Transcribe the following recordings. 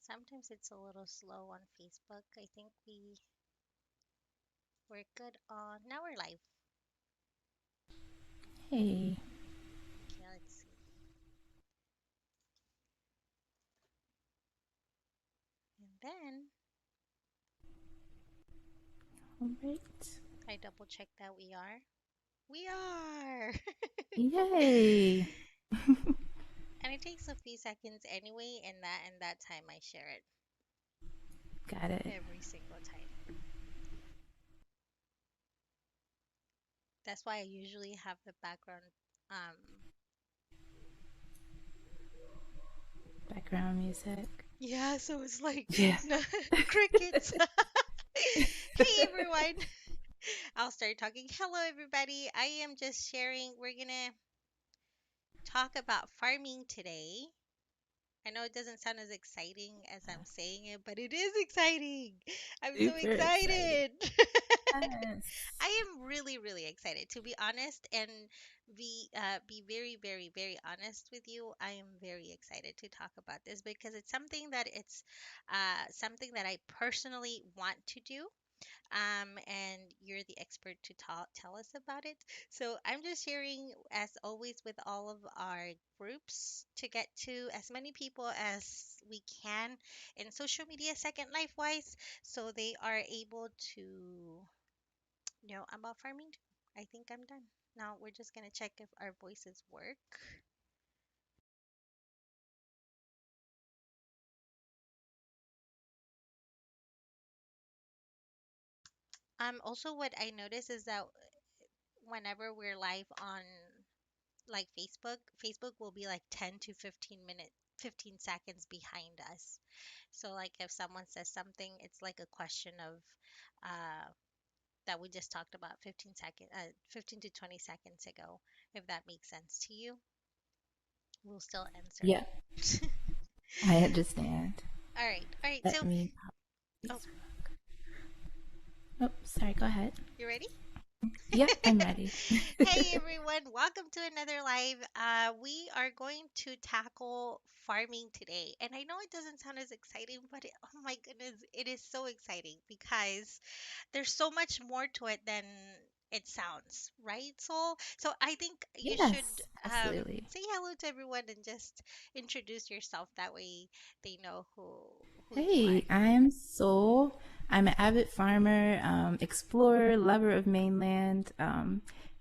Sometimes it's a little slow on Facebook. I think we're good on now we're live. Hey, Okay, let's see. And then all right. I double check that we are. We are. Yay. And it takes a few seconds anyway, and that time I share it Got it. every single time. That's why I usually have the background um Background music. yeah, so it's like Yeah. crickets. Hey everyone. I'll start talking. Hello everybody. I am just sharing. We're gonna talk about farming today. I know it doesn't sound as exciting as I'm saying it, but it is exciting. I'm so Super exciting. excited. Yes. I am really, really excited to be honest and be very, very, very honest with you. I am very excited to talk about this because it's something that I personally want to do, and you're the expert to tell us about it. So I'm just sharing, as always, with all of our groups to get to as many people as we can in social media, Second Life wise, so they are able to know about farming too. I think I'm done. Now we're just gonna check if our voices work. Also, what I notice is that whenever we're live on like Facebook will be like 10 to 15 seconds behind us. So like if someone says something, it's like a question of uh that we just talked about 15 to 20 seconds ago. If that makes sense to you, we'll still answer Yeah, it. I understand. All right. All right. So, Let me pop oh, these. Oh, sorry, go ahead. you ready? Yep, I'm ready. Hey everyone, welcome to another live. We are going to tackle farming today. And I know it doesn't sound as exciting, but oh my goodness, it is so exciting because there's so much more to it than it sounds, right, Soul? So I think you should Yes, absolutely. say hello to everyone and just introduce yourself. That way they know who you are. Hey, I'm an avid farmer, explorer, lover of mainland,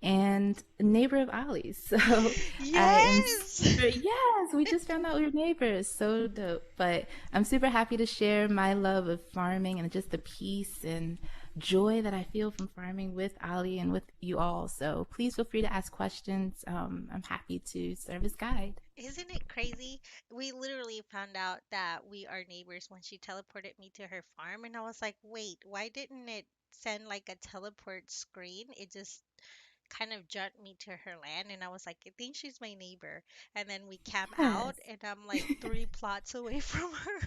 and neighbor of Ollie's. So I am Yes! super, yes, we just found out we were neighbors. So dope. But I'm super happy to share my love of farming and just the peace and joy that I feel from farming with Ollie and with you all. So please feel free to ask questions. I'm happy to serve as guide. Isn't it crazy? We literally found out that we are neighbors when she teleported me to her farm, and I was like, wait, why didn't it send like a teleport screen? It just kind of jumped me to her land, and I was like, I think she's my neighbor. And then we camp out, Yes. and I'm like three plots away from her.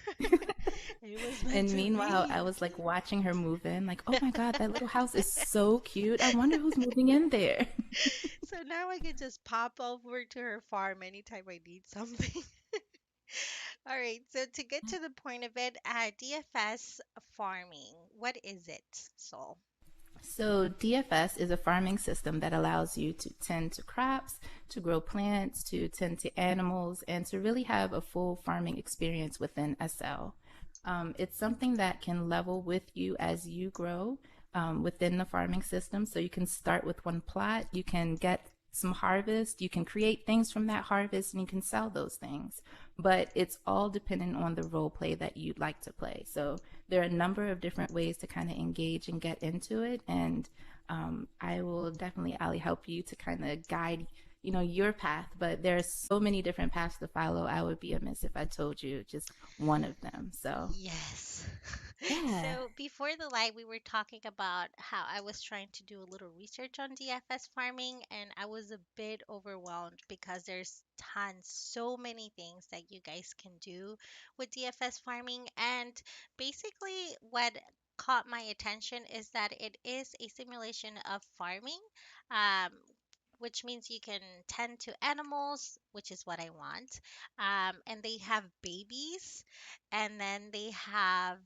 It was meant And to meanwhile, I be. was like watching her move in, like, oh my God, that little house is so cute. I wonder who's moving in there. So now I can just pop over to her farm anytime I need something. All right, so to get to the point of it, DFS farming, what is it, Sol? So, DFS is a farming system that allows you to tend to crops, to grow plants, to tend to animals, and to really have a full farming experience within SL. It's something that can level with you as you grow within the farming system. So, you can start with one plot, you can get some harvest, you can create things from that harvest, and you can sell those things. But it's all dependent on the role play that you'd like to play. So, there are a number of different ways to kind of engage and get into it. And I will definitely, Ali, help you to kind of guide, your path. But there are so many different paths to follow. I would be amiss if I told you just one of them. So, Yes. yeah. So before the live, we were talking about how I was trying to do a little research on DFS farming, and I was a bit overwhelmed because there's tons, so many things that you guys can do with DFS farming. And basically, what caught my attention is that it is a simulation of farming. Um, which means you can tend to animals, which is what I want. And they have babies, And then they have,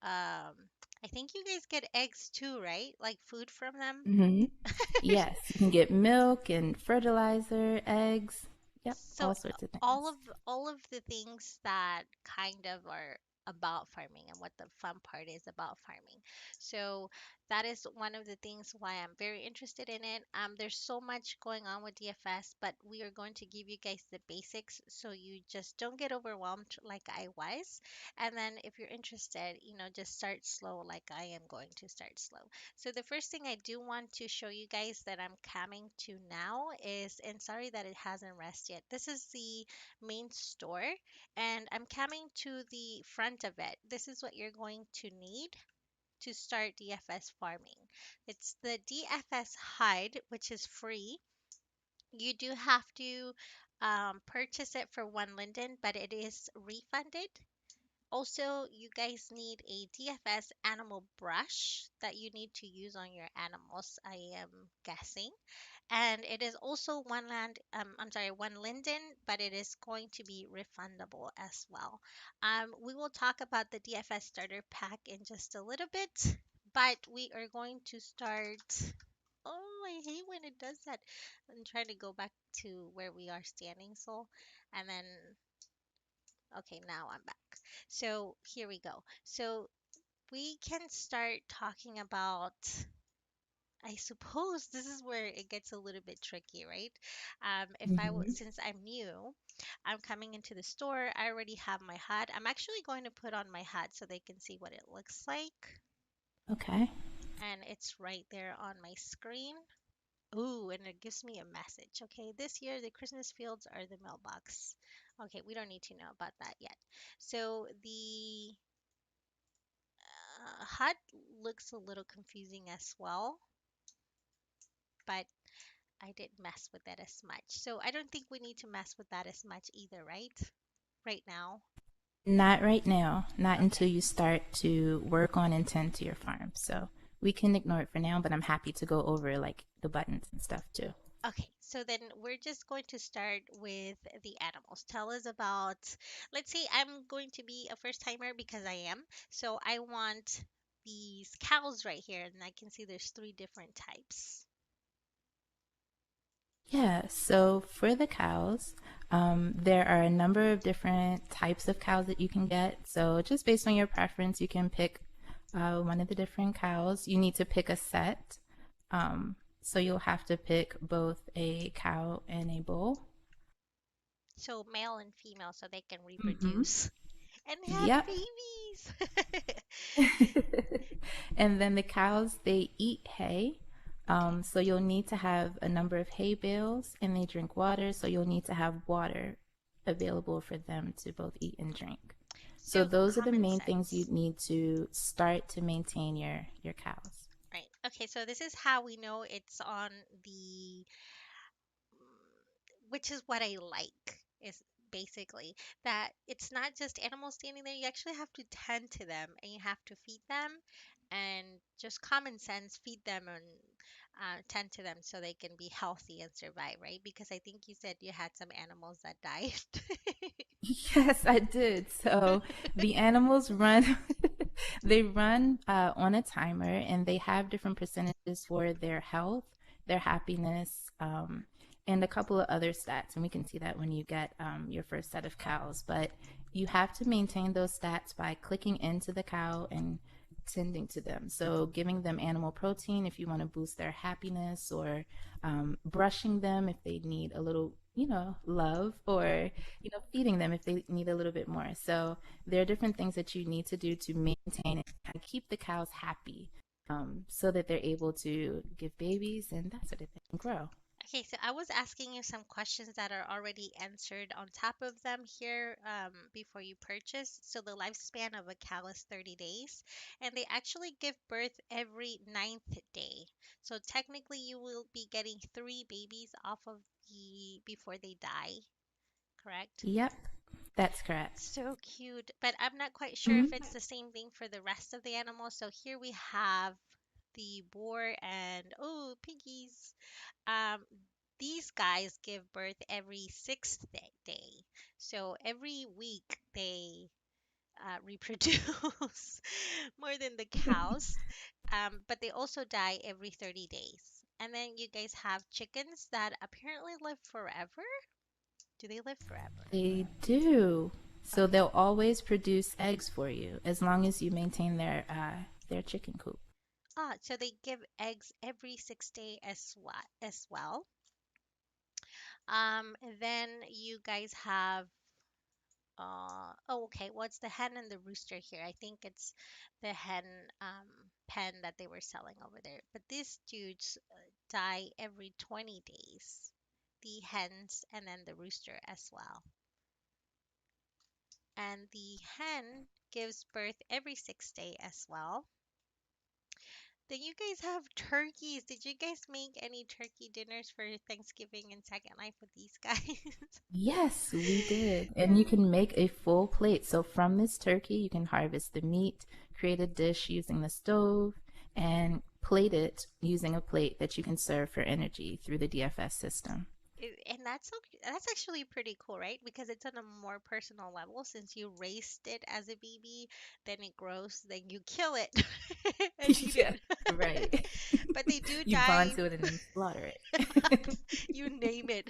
um, I think you guys get eggs too, right? Like food from them. Hmm. Yes, you can get milk and fertilizer, eggs. Yep, So all sorts of all things. of all of the things that kind of are about farming and what the fun part is about farming. So that is one of the things why I'm very interested in it. There's so much going on with DFS, but we are going to give you guys the basics so you just don't get overwhelmed like I was. And then if you're interested, just start slow like I am going to start slow. So the first thing I do want to show you guys that I'm coming to now is, and sorry that it hasn't rest yet. This is the main store, and I'm coming to the front of it. This is what you're going to need to start DFS farming. It's the DFS hide, which is free. You do have to purchase it for one linden, but it is refunded. Also, you guys need a DFS animal brush that you need to use on your animals, I am guessing. And it is also one linden, but it is going to be refundable as well. We will talk about the DFS starter pack in just a little bit, but we are going to start. Oh, I hate when it does that. I'm trying to go back to where we are standing, so, and then okay, now I'm back. So here we go. So we can start talking about, I suppose this is where it gets a little bit tricky, right? If I was, Hmm. since I'm new, I'm coming into the store. I already have my hat. I'm actually going to put on my hat so they can see what it looks like. Okay. And it's right there on my screen. Ooh, and it gives me a message. Okay, this year the Christmas fields are the mailbox. Okay, we don't need to know about that yet. So the HUD looks a little confusing as well, but I didn't mess with that as much. So I don't think we need to mess with that as much either, right? Right now. Not right now, not until Okay. you start to work on and tend to your farm. So we can ignore it for now, but I'm happy to go over like the buttons and stuff too. Okay, so then we're just going to start with the animals. Tell us about, let's say I'm going to be a first timer because I am. So I want these cows right here, and I can see there's three different types. Yeah, so for the cows, there are a number of different types of cows that you can get. So just based on your preference, you can pick one of the different cows. You need to pick a set. So you'll have to pick both a cow and a bull. So male and female, so they can Hmm. reproduce and have Yep. babies. And then the cows, they eat hay. Okay. So you'll need to have a number of hay bales and they drink water. So you'll need to have water available for them to both eat and drink. So So those are the common main things you sense. need to start to maintain your cows. Right. Okay, so this is how we know it's on the, which is what I like, is basically that it's not just animals standing there. You actually have to tend to them and you have to feed them, and just common sense, feed them and tend to them so they can be healthy and survive, right? Because I think you said you had some animals that died. Yes, I did. So the animals run, they run on a timer and they have different percentages for their health, their happiness, and a couple of other stats. And we can see that when you get your first set of cows. But you have to maintain those stats by clicking into the cow and tending to them. So giving them animal protein if you want to boost their happiness, or brushing them if they need a little, love, or feeding them if they need a little bit more. So there are different things that you need to do to maintain and keep the cows happy, so that they're able to give babies and that sort of thing and grow. Okay, so I was asking you some questions that are already answered on top of them here, before you purchase. So the lifespan of a cow is 30 days, and they actually give birth every ninth day. So technically, you will be getting three babies off of the before they die, correct? Yep, that's correct. So cute, but I'm not quite sure if it's Mhm. the same thing for the rest of the animals. So here we have the boar and, oh, piggies. Um, these guys give birth every sixth day. So every week they reproduce more than the cows. But they also die every 30 days. And then you guys have chickens that apparently live forever. Do they live forever? They do. So Okay. they'll always produce eggs for you as long as you maintain their chicken coop. So they give eggs every 6 day as well. And then you guys have oh, okay, what's the hen and the rooster here? I think it's the hen pen that they were selling over there. But these dudes die every 20 days. The hens and then the rooster as well. And the hen gives birth every 6 day as well. Then you guys have turkeys. Did you guys make any turkey dinners for Thanksgiving and Second Life with these guys? Yes, we did. And you can make a full plate. So from this turkey, you can harvest the meat, create a dish using the stove, and plate it using a plate that you can serve for energy through the DFS system. And that's actually pretty cool, right? Because it's on a more personal level since you raised it as a baby, then it grows, then you kill it and eat Yeah, it. right. But they do You bond die. to it and then slaughter it. You name it,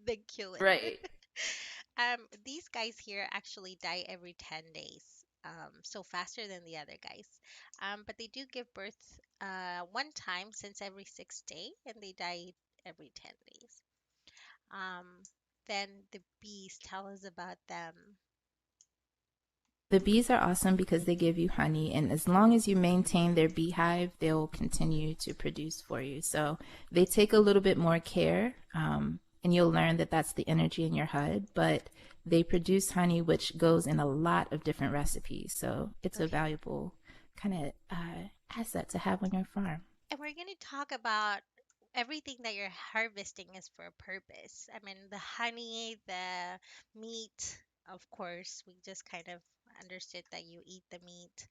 then kill it. Right. These guys here actually die every 10 days. So faster than the other guys. But they do give birth one time since every 6 day, and they die every 10 days. Um, then the bees, tell us about them. The bees are awesome because they give you honey, and as long as you maintain their beehive, they'll continue to produce for you. So they take a little bit more care, and you'll learn that that's the energy in your HUD, but they produce honey, which goes in a lot of different recipes. So it's a Okay. valuable kind of asset to have on your farm. And we're going to talk about everything that you're harvesting is for a purpose. I mean, the honey, the meat, of course, we just kind of understood that you eat the meat.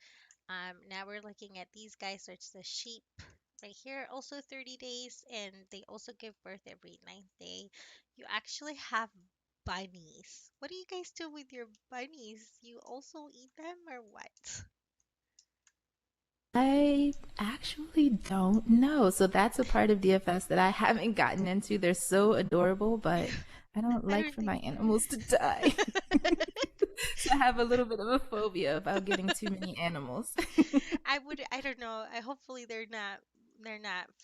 Now we're looking at these guys. So it's the sheep right here, also 30 days, and they also give birth every ninth day. You actually have bunnies. What do you guys do with your bunnies? You also eat them or what? I actually don't know. So that's a part of DFS that I haven't gotten into. They're so adorable, but I don't I like don't for think. my animals to die. So I have a little bit of a phobia about getting too many animals. I don't know. I hopefully they're not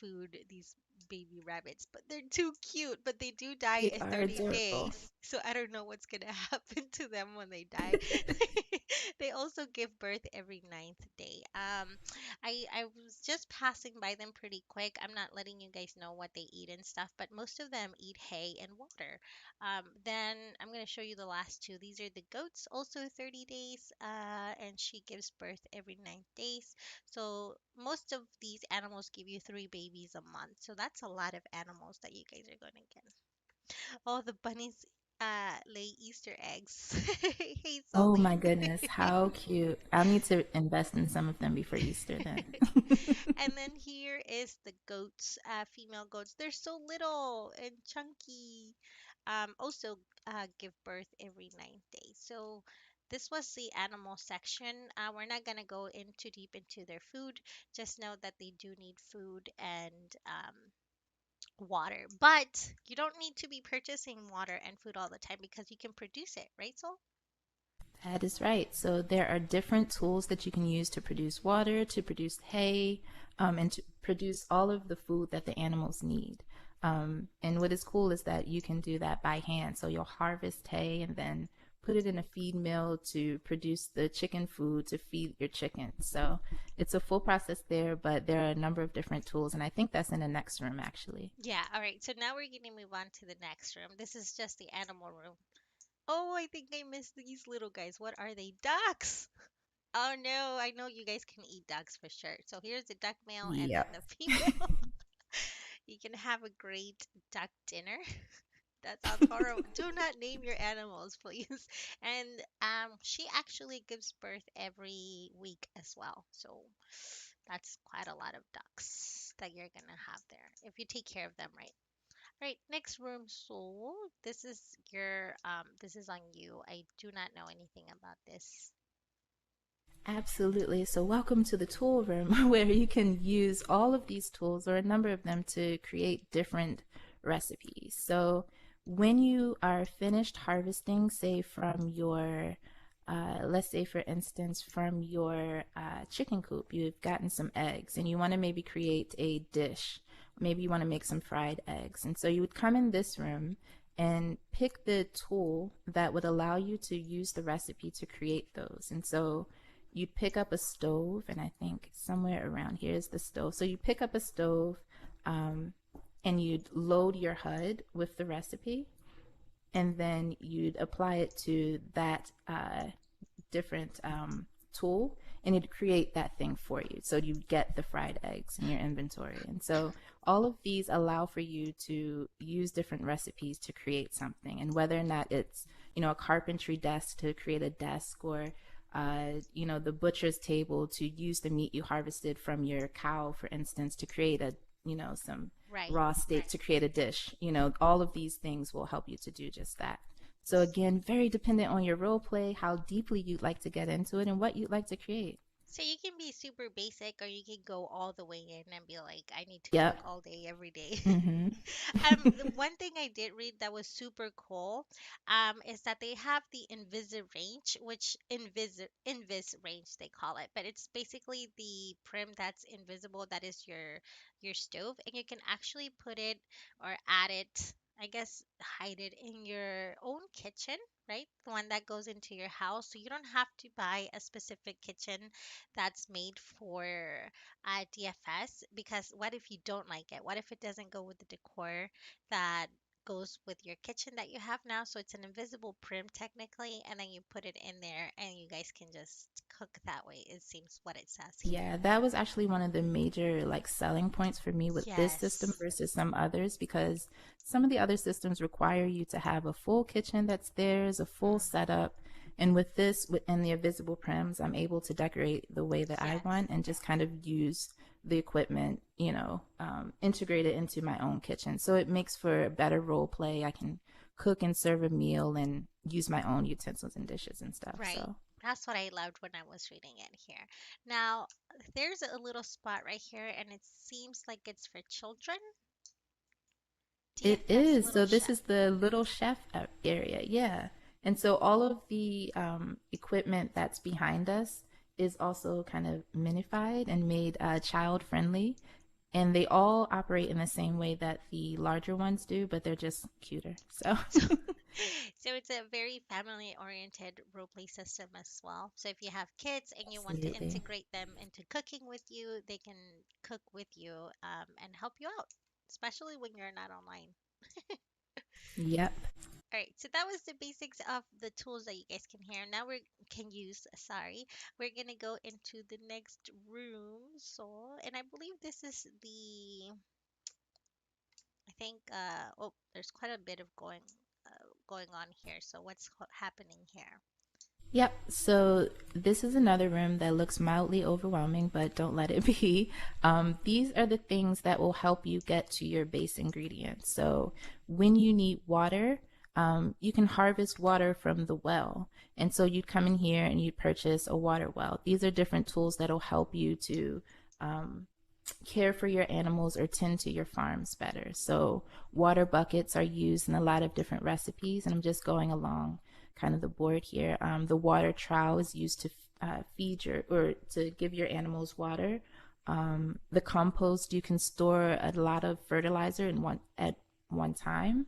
food, these baby rabbits, but they're too cute, but they do die They at are 30 adorable. days. So I don't know what's gonna happen to them when they die. They also give birth every ninth day. I was just passing by them pretty quick. I'm not letting you guys know what they eat and stuff, but most of them eat hay and water. Then I'm going to show you the last two. These are the goats, also 30 days, and she gives birth every 9 days. So most of these animals give you three babies a month. So that's a lot of animals that you guys are going to get. Oh, the bunnies lay Easter eggs. Hey, Oh Sully. my goodness, how cute. I'll need to invest in some of them before Easter then. And then here is the goats, female goats. They're so little and chunky. Also give birth every ninth day. So this was the animal section. We're not gonna go in too deep into their food. Just know that they do need food and water. But you don't need to be purchasing water and food all the time because you can produce it, right, Sol? That is right. So there are different tools that you can use to produce water, to produce hay, and to produce all of the food that the animals need. And what is cool is that you can do that by hand. So you'll harvest hay and then put it in a feed mill to produce the chicken food to feed your chickens. So it's a full process there, but there are a number of different tools. And I think that's in the next room, actually. Yeah, all right. So now we're gonna move on to the next room. This is just the animal room. Oh, I think I missed these little guys. What are they? Ducks! Oh no, I know you guys can eat ducks for sure. So here's the duck male and then Yep. the female. You can have a great duck dinner. That sounds horrible. Do not name your animals, please. And she actually gives birth every week as well. So that's quite a lot of ducks that you're gonna have there if you take care of them right. Right, next room, Soul. This is on you. I do not know anything about this. Absolutely. So, welcome to the tool room where you can use all of these tools or a number of them to create different recipes. So, when you are finished harvesting, say from your, let's say for instance, from your chicken coop, you've gotten some eggs and you want to maybe create a dish. Maybe you want to make some fried eggs. And so, you would come in this room and pick the tool that would allow you to use the recipe to create those. And so, you'd pick up a stove, and I think somewhere around here is the stove. So you pick up a stove, um, and you'd load your HUD with the recipe, and then you'd apply it to that different tool, and it'd create that thing for you. So you get the fried eggs in your inventory. And so all of these allow for you to use different recipes to create something. And whether or not it's, a carpentry desk to create a desk, or the butcher's table to use the meat you harvested from your cow, for instance, to create some Right. raw steak to create a dish. All of these things will help you to do just that. So again, very dependent on your role play, how deeply you'd like to get into it, and what you'd like to create. So you can be super basic or you can go all the way in and be like, I need to cook Yep. all day, every day. Mm-hmm. The one thing I did read that was super cool, is that they have the invis range, which invis range they call it, but it's basically the prim that's invisible, that is your stove, and you can actually put it or add it, I guess hide it in your own kitchen, right? The one that goes into your house. So you don't have to buy a specific kitchen that's made for DFS, because what if you don't like it? What if it doesn't go with the decor that goes with your kitchen that you have now? So it's an invisible prim technically, and then you put it in there and you guys can just cook that way. It seems what it says here. Yeah, that was actually one of the major like selling points for me with this system Yes. versus some others, because some of the other systems require you to have a full kitchen that's theirs, a full Mm, setup. And with this, within the invisible prims, I'm able to decorate the way that I yes. want and just kind of use the equipment, integrate it into my own kitchen. So it makes for a better role play. I can cook and serve a meal and use my own utensils and dishes and stuff. Right. So That's what I loved when I was reading it here. Now, there's a little spot right here, and it seems like it's for children. it DFS is. Little So this Chef. is the little chef area. Yeah. And so all of the equipment that's behind us is also kind of minified and made child friendly. And they all operate in the same way that the larger ones do, but they're just cuter. So So, so it's a very family-oriented role play system as well. So if you have kids and you want to absolutely. integrate them into cooking with you, they can cook with you, and help you out, especially when you're not online. Yep. All right, so that was the basics of the tools that you guys can hear. Now we can use, sorry, we're gonna go into the next room. So, and I believe this is I think, oh, there's quite a bit of going on here. So what's happening here? Yep. So this is another room that looks mildly overwhelming, but don't let it be. These are the things that will help you get to your base ingredients. So when you need water, you can harvest water from the well. And so you'd come in here and you'd purchase a water well. These are different tools that'll help you to um, care for your animals or tend to your farms better. So, water buckets are used in a lot of different recipes, and I'm just going along kind of the board here. The water trowel is used to feed your or to give your animals water. The compost, you can store a lot of fertilizer in one at one time,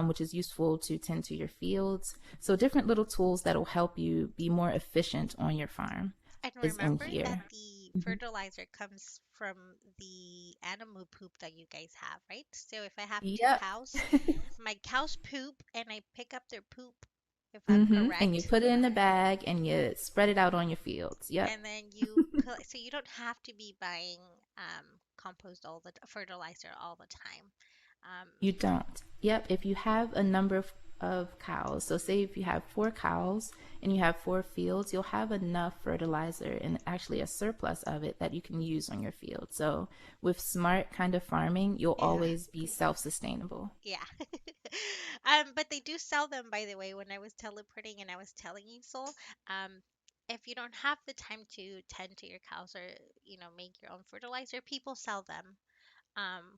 which is useful to tend to your fields. So different little tools that will help you be more efficient on your farm And is in remember that here. the Mhm. fertilizer comes from the animal poop that you guys have, right? So if I have two Yep. cows, my cows poop and I pick up their poop, if I'm And you correct. put it in a bag and you spread it out on your fields. Yep. And then you collect, so you don't have to be buying compost all the fertilizer all the time. Um, You don't. Yep. If you have a number of cows, so say if you have 4 cows and you have 4 fields, you'll have enough fertilizer and actually a surplus of it that you can use on your field. So with smart kind of farming, you'll yeah. always be self-sustainable. Yeah. But they do sell them, by the way, when I was teleporting and I was telling you so. if you don't have the time to tend to your cows or make your own fertilizer, people sell them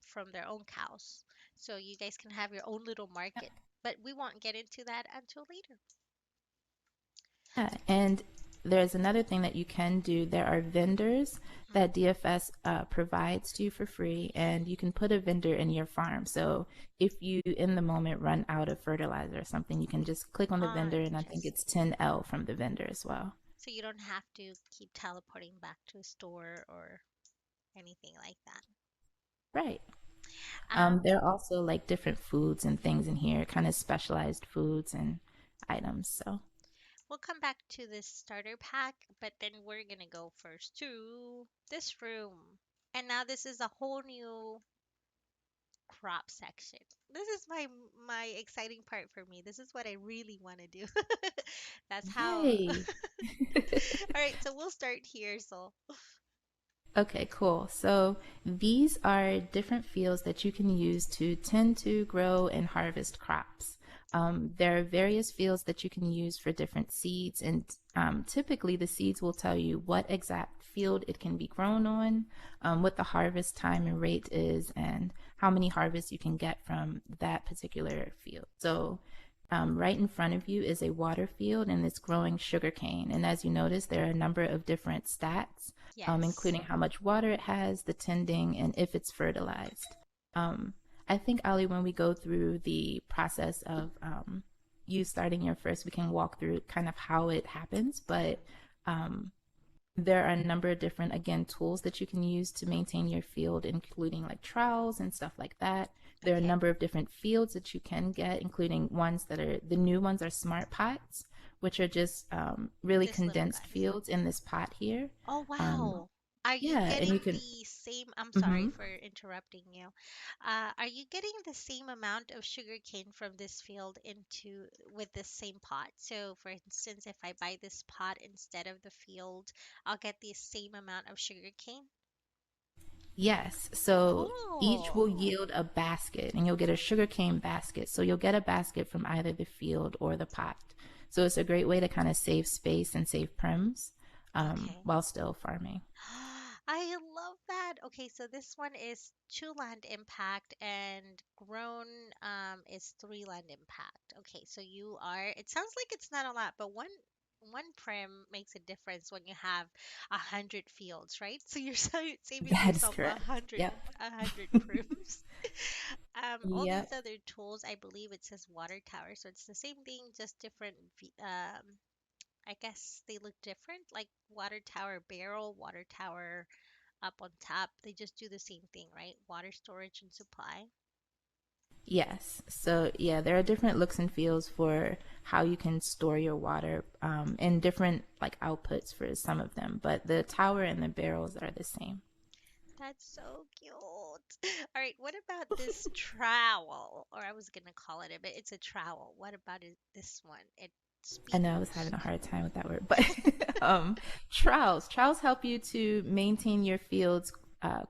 from their own cows. So you guys can have your own little market. But we won't get into that until later. Yeah, and there's another thing that you can do. There are vendors Mhm. that DFS provides to you for free, and you can put a vendor in your farm. So if you, in the moment, run out of fertilizer or something, you can just click on the Ah, vendor, and I think it's interesting. 10L from the vendor as well. So you don't have to keep teleporting back to a store or anything like that. Right. Um, There are also like different foods and things in here, kind of specialized foods and items. So, we'll come back to this starter pack, but then we're gonna go first to this room. And now this is a whole new crop section. This is my exciting part for me. This is what I really want to do. That's how. yay. All right, so we'll start here. So, Okay, cool. So these are different fields that you can use to tend to grow and harvest crops. There are various fields that you can use for different seeds, and typically the seeds will tell you what exact field it can be grown on, what the harvest time and rate is, and how many harvests you can get from that particular field. So right in front of you is a water field and it's growing sugarcane. And as you notice, there are a number of different stats, yes. including how much water it has, the tending, and if it's fertilized. Um, I think, Ali, when we go through the process of you starting your first, we can walk through kind of how it happens. But Hmm. um, there are a number of different, again, tools that you can use to maintain your field, including like trowels and stuff like that. There are a Okay. number of different fields that you can get, including ones that are the new ones are smart pots, which are just really This little condensed guys. fields in this pot here. Oh, Um, wow. Are you yeah, and you getting can. the same? I'm sorry Mhm. for interrupting you. Are you getting the same amount of sugar cane from this field into with this same pot? So, for instance, if I buy this pot instead of the field, I'll get the same amount of sugar cane? Yes. So each Cool. will yield a basket, and you'll get a sugarcane basket. So you'll get a basket from either the field or the pot. So it's a great way to kind of save space and save prims Okay. while still farming. I love that. Okay, so this one is two land impact and grown is three land impact. Okay, so you are, it sounds like it's not a lot, but one prim makes a difference when you have 100 fields, right? So you're saving That is yourself a correct. hundred Yep. a hundred prims. All these Yep. other tools, I believe it says water tower, so it's the same thing, just different I guess they look different, like water tower barrel, water tower up on top. They just do the same thing, right? Water storage and supply. Yes. So yeah, there are different looks and feels for how you can store your water, and different like outputs for some of them. But the tower and the barrels are the same. That's so cute. All right, what about this trowel? Or I was gonna call it but it's a trowel. What about this one? It I speed know I was having a boost. hard time with that word, but trowels help you to maintain your fields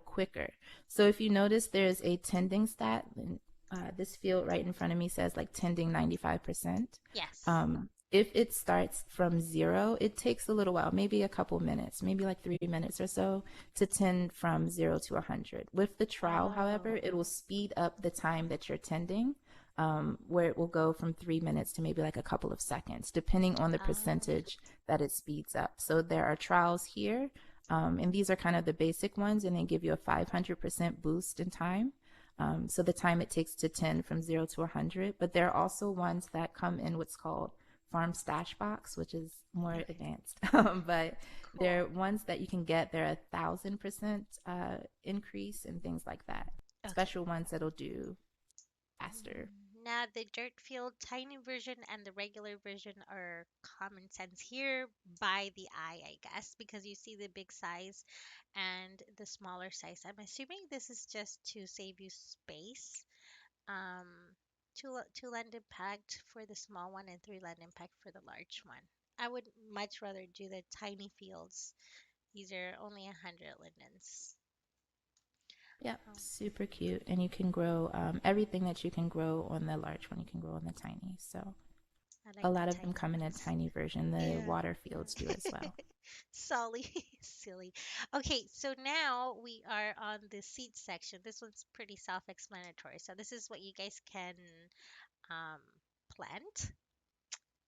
quicker. So if you notice, there's a tending stat. This field right in front of me says like tending 95%. Yes. If it starts from zero, it takes a little while, maybe a couple minutes, maybe like 3 minutes or so to tend from 0 to 100. With the trowel, however, Oh, it will speed up the time that you're tending, where it will go from 3 minutes to maybe like a couple of seconds, depending on the ah, percentage that it speeds up. So there are trials here, and these are kind of the basic ones, and they give you a 500% boost in time. So the time it takes to tend from 0 to 100. But there are also ones that come in what's called farm stash box, which is more okay. advanced. But there are Cool. ones that you can get. They're 1,000% increase and things like that. Okay. Special ones that'll do faster. Now, the dirt field tiny version and the regular version are common sense here by the eye, I guess, because you see the big size and the smaller size. I'm assuming this is just to save you space. Um, two land impact for the small one and three land impact for the large one. I would much rather do the tiny fields. These are only 100 lindens. Yep, Um, super cute. And you can grow everything that you can grow on the large one, you can grow on the tiny. So, I A like the lot of them tiny come in a ones. tiny version. The Yeah. water fields do as well. Solly, silly. Okay, so now we are on the seed section. This one's pretty self-explanatory. So this is what you guys can um, plant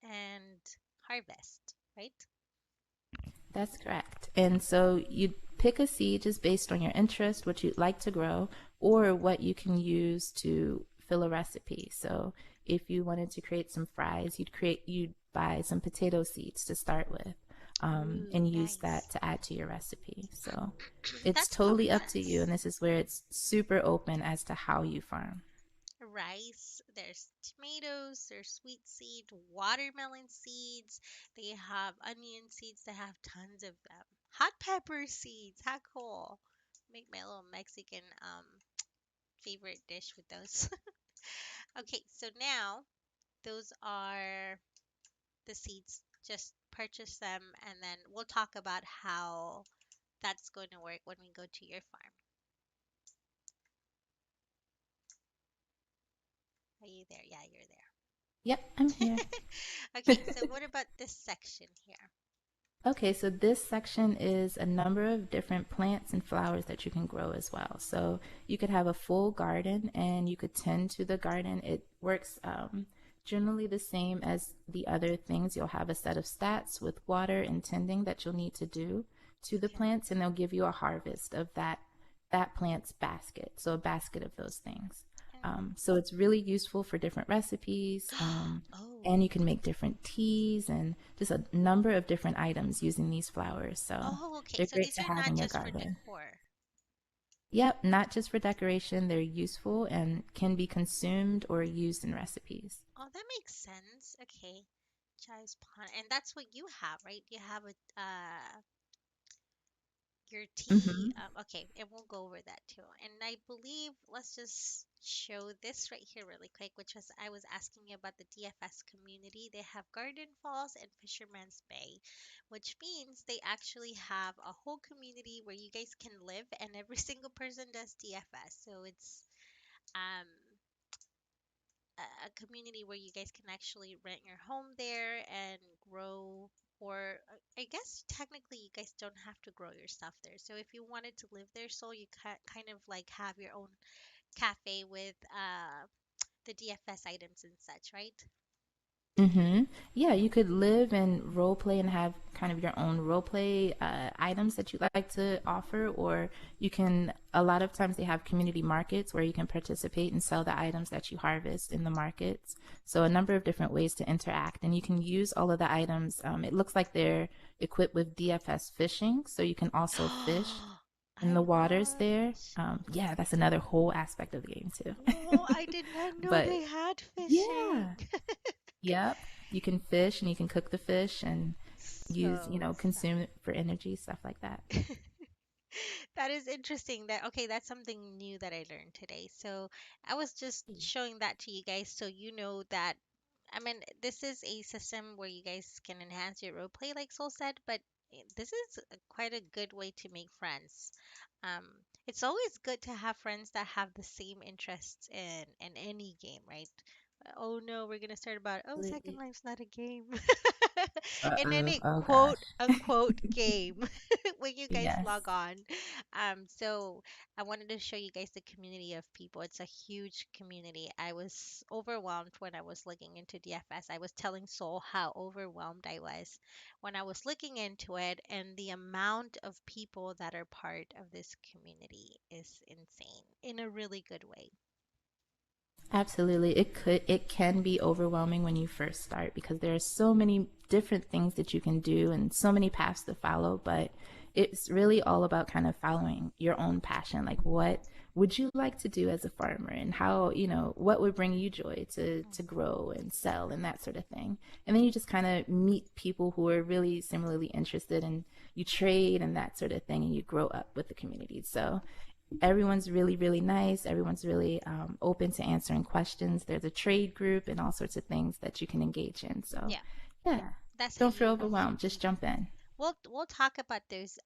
and harvest, right? That's correct. And so you pick a seed just based on your interest, what you'd like to grow, or what you can use to fill a recipe. So if you wanted to create some fries, you'd buy some potato seeds to start with, Ooh, and use that nice. to add to your recipe. So it's That's probably totally up to you, and nice. this is where it's super open as to how you farm. Rice, there's tomatoes, there's sweet seed, watermelon seeds, they have onion seeds, they have tons of them. Hot pepper seeds, how cool. Make my little Mexican favorite dish with those. Okay, so now those are the seeds. Just purchase them and then we'll talk about how that's going to work when we go to your farm. Are you there? Yeah, you're Yep, I'm there. here. Okay, so what about this section here? Okay, so this section is a number of different plants and flowers that you can grow as well. So you could have a full garden and you could tend to the garden. It works generally the same as the other things. You'll have a set of stats with water and tending that you'll need to do to the Okay. plants, and they'll give you a harvest of that plant's basket. So a basket of those things. So it's really useful for different recipes. Oh. And you can make different teas and just a number of different items using these flowers. So Oh, okay. they're So great these to are have not in your just for garden. decor. Yep, not just for decoration, they're useful and can be consumed or used in recipes. Oh, that makes sense. Okay. Chives pond. And that's what you have, right? You have a your tea. Hmm. Okay, and we'll go over that too. And I believe let's just show this right here really quick, which was I was asking you about the DFS community. They have Garden Falls and Fisherman's Bay, which means they actually have a whole community where you guys can live, and every single person does DFS. So it's um a community where you guys can actually rent your home there and grow, or I guess technically you guys don't have to grow your stuff there. So if you wanted to live there, so you kind of like have your own cafe with the DFS items and such, right? Mm-hmm. Yeah, you could live and role play and have kind of your own role play items that you like to offer, or you can, a lot of times they have community markets where you can participate and sell the items that you harvest in the markets. So, a number of different ways to interact, and you can use all of the items. It looks like they're equipped with DFS fishing, so you can also fish in I the waters love there. fishing. Yeah, that's another whole aspect of the game, too. Whoa, I did not know But they had fishing. yeah. Yep. You can fish and you can cook the fish and use, So consume fun. it for energy, stuff like that. That is interesting. That okay, that's something new that I learned today. So I was just showing that to you guys so you know that I mean this is a system where you guys can enhance your role play like Soul said, but this is quite a good way to make friends. Um, it's always good to have friends that have the same interests in any game, right? Oh no, we're gonna start about oh Second Absolutely. Life's not a game. In Uh-oh. any Oh quote gosh. unquote game when you guys Yes. log on. So I wanted to show you guys the community of people. It's a huge community. I was overwhelmed when I was looking into DFS. I was telling Soul how overwhelmed I was when I was looking into it, and the amount of people that are part of this community is insane in a really good way. Absolutely. It can be overwhelming when you first start because there are so many different things that you can do and so many paths to follow, but it's really all about kind of following your own passion. Like what would you like to do as a farmer and how, what would bring you joy to grow and sell and that sort of thing. And then you just kind of meet people who are really similarly interested and you trade and that sort of thing and you grow up with the community. So everyone's really, really nice. Everyone's really open to answering questions. There's a trade group and all sorts of things that you can engage in. So, Yeah, yeah, that's don't feel huge. overwhelmed. Just jump in. We'll talk about those.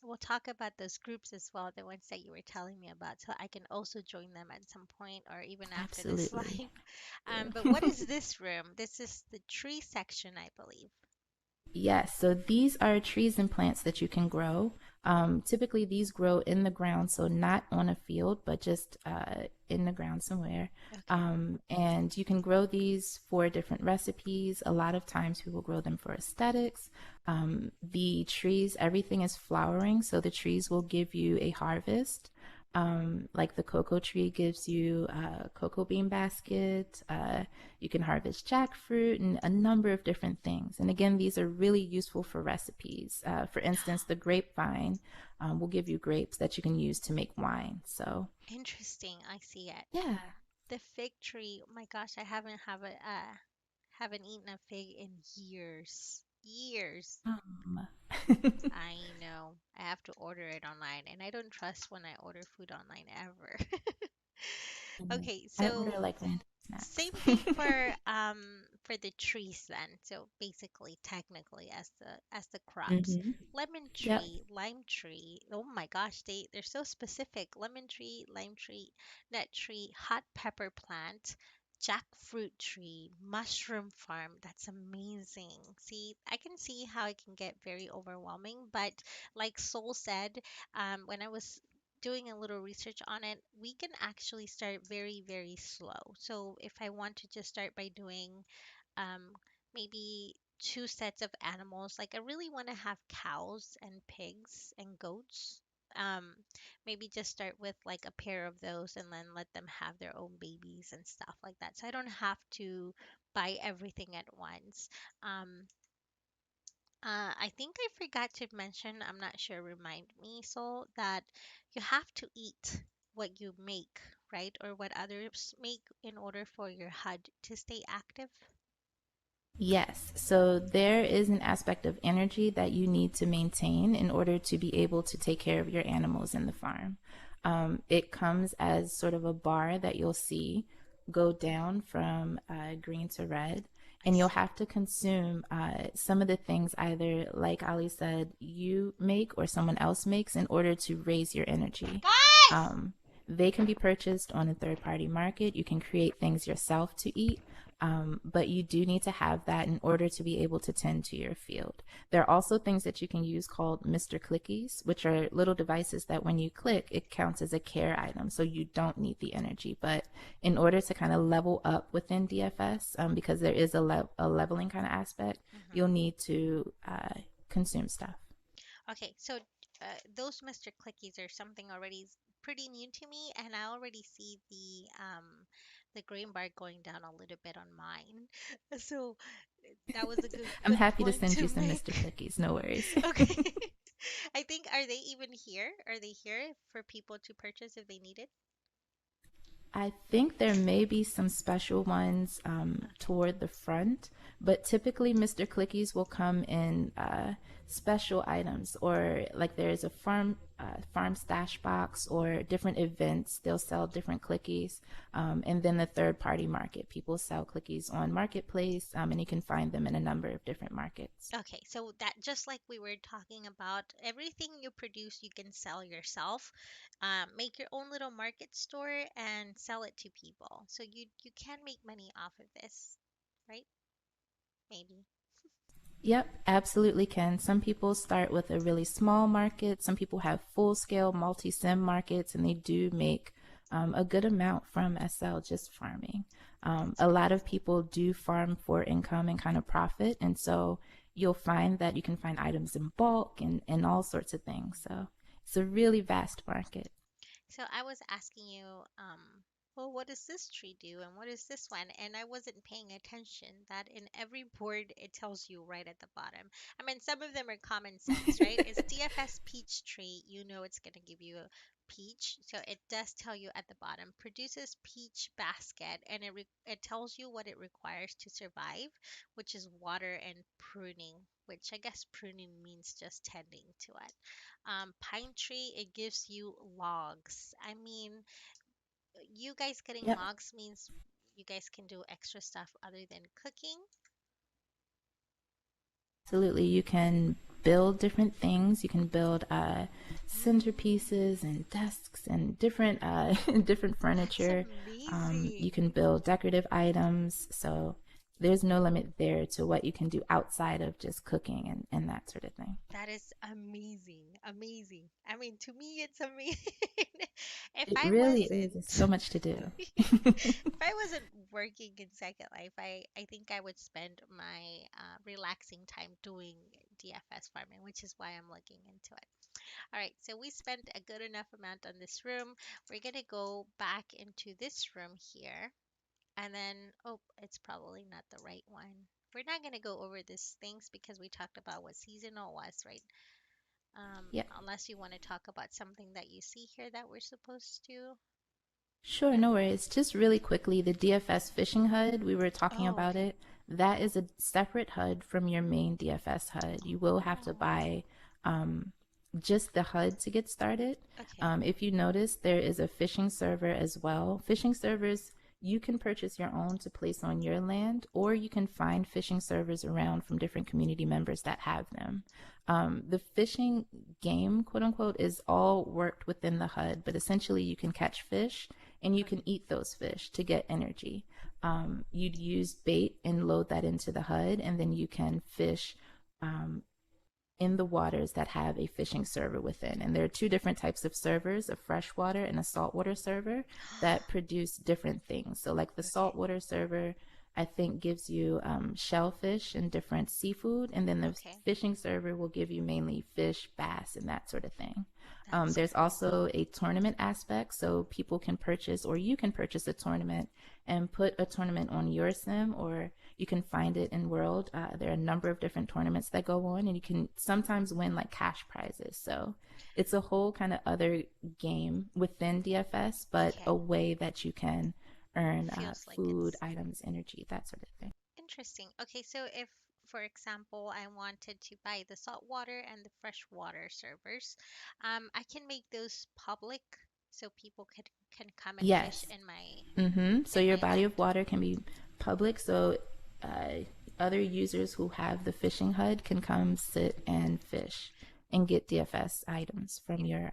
We'll talk about those groups as well, the ones that you were telling me about, so I can also join them at some point or even after this Absolutely. live. But what Do. is this room? This is the tree section, I believe. Yes, so these are trees and plants that you can grow. Typically, these grow in the ground, so not on a field, but just in the ground somewhere. Okay. And you can grow these for different recipes. A lot of times, people grow them for aesthetics. The trees, everything is flowering, so the trees will give you a harvest. Like the cocoa tree gives you a cocoa bean basket. You can harvest jackfruit and a number of different things. And again, these are really useful for recipes. For instance, the grapevine will give you grapes that you can use to make wine. So, Interesting. I see it. yeah. The fig tree. Oh my gosh, I haven't eaten a fig in years. Years. Um, I know. I have to order it online, and I don't trust when I order food online ever. Okay, I order so like random snacks. same thing for the trees then. So basically, technically, as the crops, Hmm. lemon Yep. tree, lime tree. Oh my gosh, they're so specific. Lemon tree, lime tree, nut tree, hot pepper plant, jackfruit tree, mushroom farm. That's amazing. See, I can see how it can get very overwhelming, but like Soul said, when I was doing a little research on it, we can actually start very, very slow. So if I want to just start by doing um, maybe two sets of animals, like I really want to have cows and pigs and goats. Um, Maybe just start with like a pair of those and then let them have their own babies and stuff like that. So I don't have to buy everything at once. Um, I think I forgot to mention, I'm not sure, remind me, so that you have to eat what you make, right? Or what others make in order for your HUD to stay active. Yes. So there is an aspect of energy that you need to maintain in order to be able to take care of your animals in the farm. It comes as sort of a bar that you'll see go down from green to red. I And you'll see. have to consume some of the things either, like Ali said, you make or someone else makes in order to raise your energy. Um, they can be purchased on a third party market. You can create things yourself to eat, but you do need to have that in order to be able to tend to your field. There are also things that you can use called Mr. Clickies, which are little devices that when you click, it counts as a care item. So you don't need the energy. But in order to kind of level up within DFS, because there is a leveling kind of aspect, you'll Hmm. need to consume stuff. Okay, so those Mr. Clickies are something already pretty new to me, and I already see the green bar going down a little bit on mine. So that was a I'm good happy to point send to you some Mr. make. Clickies, no worries. Okay. I think, are they even here? Are they here for people to purchase if they need it? I think there may be some special ones Okay. toward the front, but typically Mr. Clickies will come in special items, or like there's a farm stash box or different events. They'll sell different clickies, and then the third party market. People sell clickies on marketplace, and you can find them in a number of different markets. Okay, so that just like we were talking about, everything you produce you can sell yourself. Make your own little market store and sell it to people. So you can make money off of this, right? Maybe. Yep, absolutely can. Some people start with a really small market. Some people have full scale multi sim markets, and they do make a good amount from SL just farming. That's A lot great. of people do farm for income and kind of profit. And so you'll find that you can find items in bulk and all sorts of things. So it's a really vast market. So I was asking you, well, what does this tree do and what is this one? And I wasn't paying attention that in every board it tells you right at the bottom. I mean, some of them are common sense, right? It's DFS peach tree, you know it's going to give you a peach. So it does tell you at the bottom, produces peach basket, and it tells you what it requires to survive, which is water and pruning, which I guess pruning means just tending to it. Pine tree, it gives you logs. I mean, you guys getting Yep. logs means you guys can do extra stuff other than cooking. Absolutely. You can build different things. You can build Mm, centerpieces and desks and different different that's furniture. You amazing. can build decorative items. So there's no limit there to what you can do outside of just cooking and that sort of thing. That is amazing. Amazing. I mean, to me, it's amazing. If It I really is. There's wasn't, so much to do. if I wasn't working in Second Life, I think I would spend my relaxing time doing DFS farming, which is why I'm looking into it. All right, so we spent a good enough amount on this room. We're gonna go back into this room here, and then, oh, it's probably not the right one. We're not gonna go over these things because we talked about what seasonal was, right? Yeah. Unless you want to talk about something that you see here that we're supposed to. Sure, no worries. Just really quickly, the DFS fishing HUD, we were talking Oh, about okay. it. That is a separate HUD from your main DFS HUD. You will have to Oh, buy um, just the HUD to get started. okay. If you notice, there is a fishing server as well. Fishing servers, you can purchase your own to place on your land, or you can find fishing servers around from different community members that have them. The fishing game, quote unquote, is all worked within the HUD, but essentially you can catch fish and you Okay. can eat those fish to get energy. You'd use bait and load that into the HUD, and then you can fish um, in the waters that have a fishing server within. And there are two different types of servers, a freshwater and a saltwater server, that produce different things. So, like the Okay. saltwater server, I think gives you shellfish and different seafood, and then the Okay. fishing server will give you mainly fish, bass, and that sort of thing. That's There's crazy. also a tournament aspect, so people can purchase, or you can purchase a tournament and put a tournament on your sim, or you can find it in World. There are a number of different tournaments that go on, and you can sometimes win like cash prizes. So it's a whole kind of other game within DFS, but Okay. a way that you can earn Feels like food, it's items, energy, that sort of thing. interesting. Okay, so if, for example, I wanted to buy the saltwater and the freshwater servers, I can make those public so people can come and fish Yes. So in your my body of land. water can be public. So other users who have the fishing HUD can come sit and fish and get DFS items from your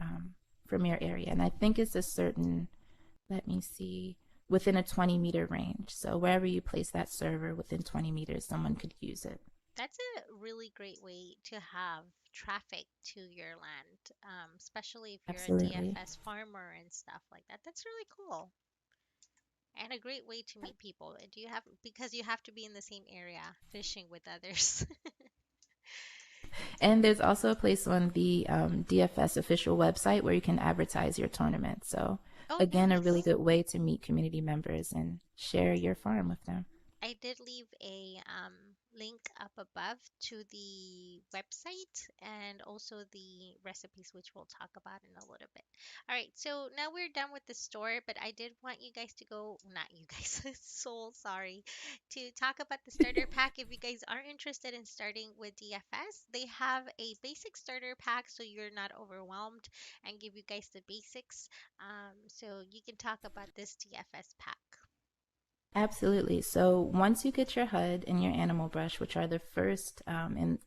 area. And I think it's a certain, let me see, within a 20-meter range. So wherever you place that server within 20 meters, someone could use it. That's a really great way to have traffic to your land, especially if you're a Absolutely. DFS farmer and stuff like that. That's really cool and a great way to meet people. Do you have, because you have to be in the same area fishing with others? And there's also a place on the DFS official website where you can advertise your tournament. So, Oh, again, a really nice. good way to meet community members and share your farm with them. I did leave a link up above to the website and also the recipes, which we'll talk about in a little bit. All right, so now we're done with the store, but I did want you guys to go, not you guys, so sorry, to talk about the starter pack. If you guys are interested in starting with DFS, they have a basic starter pack so you're not overwhelmed and give you guys the basics. So you can talk about this DFS pack. Absolutely. So once you get your HUD and your animal brush, which are the first and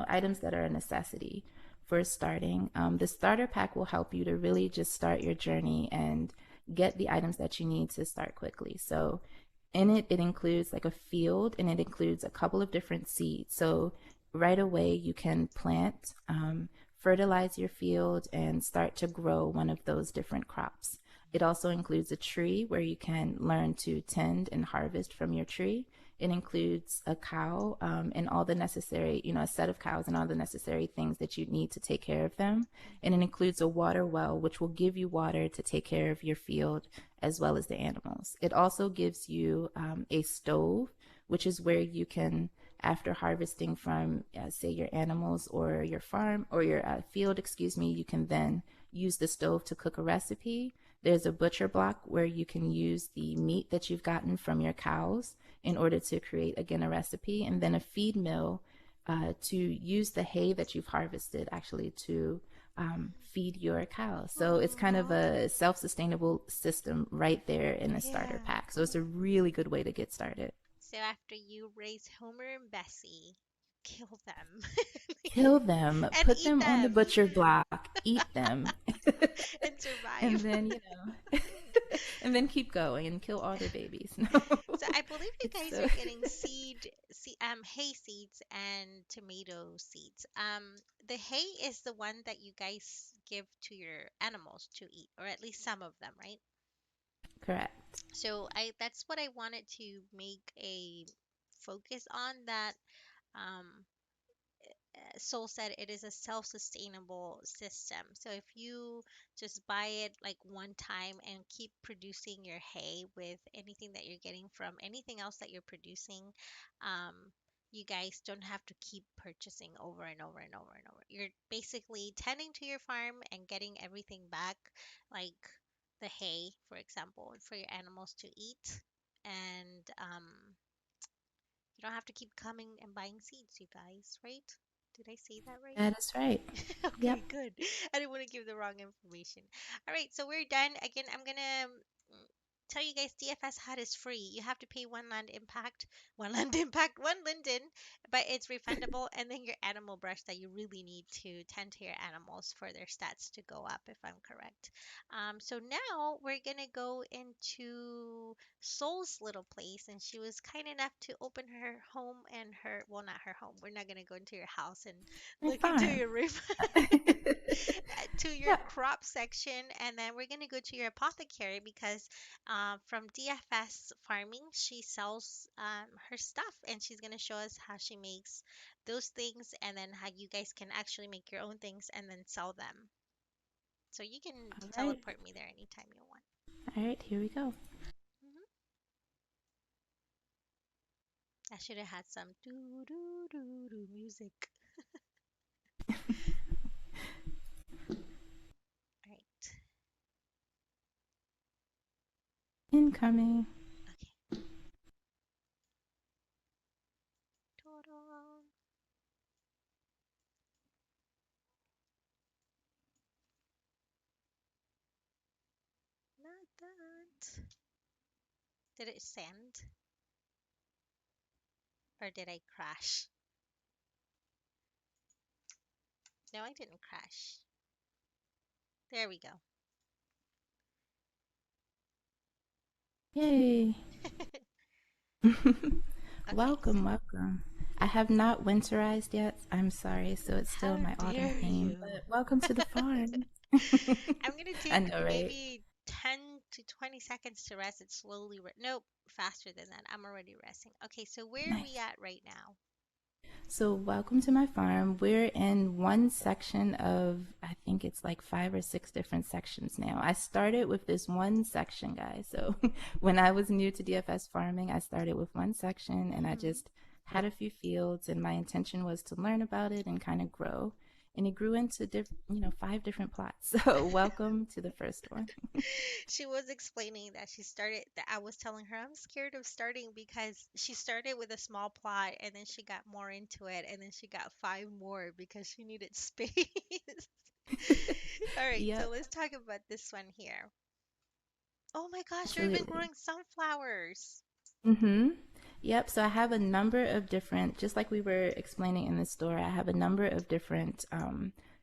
items that are a necessity for starting, the starter pack will help you to really just start your journey and get the items that you need to start quickly. So in it, it includes like a field and it includes a couple of different seeds. So right away, you can plant, fertilize your field, and start to grow one of those different crops. It also includes a tree where you can learn to tend and harvest from your tree. It includes a cow and all the necessary, a set of cows and all the necessary things that you need to take care of them. And it Mhm. includes a water well, which will give you water to take care of your field as well as the animals. It also gives you a stove, which is where you can, after harvesting from, say, your animals or your farm or your field, excuse me, you can then use the stove to cook a recipe. There's a butcher block where you can use the meat that you've gotten from your cows in order to create, again, a recipe, and then a feed mill to use the hay that you've harvested actually to feed your cows. So it's kind of Aw, a self sustainable system right there in the starter yeah. pack. So it's a really good way to get started. So after you raise Homer and Bessie, kill them Kill them, and put eat them on the them butcher block, eat them, and and survive. then, and then keep going and kill all their babies. No, So I believe you it's guys so are getting hay seeds and tomato seeds. The hay is the one that you guys give to your animals to eat, or at least some of them, right? correct. So that's what I wanted to make a focus on that. Um, Soul said it is a self-sustainable system. So if you just buy it like one time and keep producing your hay with anything that you're getting from anything else that you're producing, um, you guys don't have to keep purchasing over and over and over and over. You're basically tending to your farm and getting everything back, like the hay, for example, for your animals to eat. And you don't have to keep coming and buying seeds, you guys, right? Did I say that right? That is right. Yep. Okay, good. I didn't want to give the wrong information. All right, so we're done. Again, I'm gonna tell you guys DFS hut is free. You have to pay one land impact, one linden, but it's refundable. And then your animal brush that you really need to tend to your animals for their stats to go up, if I'm correct. So now we're gonna go into Soul's little place, and she was kind enough to open her home and her, well, not her home. We're not gonna go into your house and My look into farm. your room. To your Yep. crop section, and then we're gonna go to your apothecary because from DFS Farming, she sells her stuff, and she's gonna show us how she makes those things, and then how you guys can actually make your own things and then sell them. So you can All right. teleport me there anytime you want. All right, here we go. Hmm. I should have had some doo doo doo doo music. All right. Incoming. Okay. Ta-da. Not that. Did it send or did I crash? No, I didn't crash. There we go. Yay. Okay. Welcome, welcome. I have not winterized yet. I'm sorry, so it's still How my autumn dare theme, you? but welcome to the farm. I'm gonna I take know, right? maybe 10 to 20 seconds to rest. It's slowly. Nope, faster than that. I'm already resting. Okay, so where are we Nice. at right now? So, welcome to my farm. We're in one section of, I think it's like 5 or 6 different sections now. I started with this one section, guys. So, when I was new to DFS farming, I started with one section and I Hmm. just had a few fields, and my intention was to learn about it and kind of grow. And it grew into, 5 different plots. So, welcome to the first one. She was explaining that she started, that I was telling her I'm scared of starting because she started with a small plot and then she got more into it and then she got five more because she needed space. All right, so Yep, let's talk about this one here. Oh my gosh, you're even absolutely. growing sunflowers. Mm-hmm. Yep. So I have a number of different, just like we were explaining in the store, I have a number of different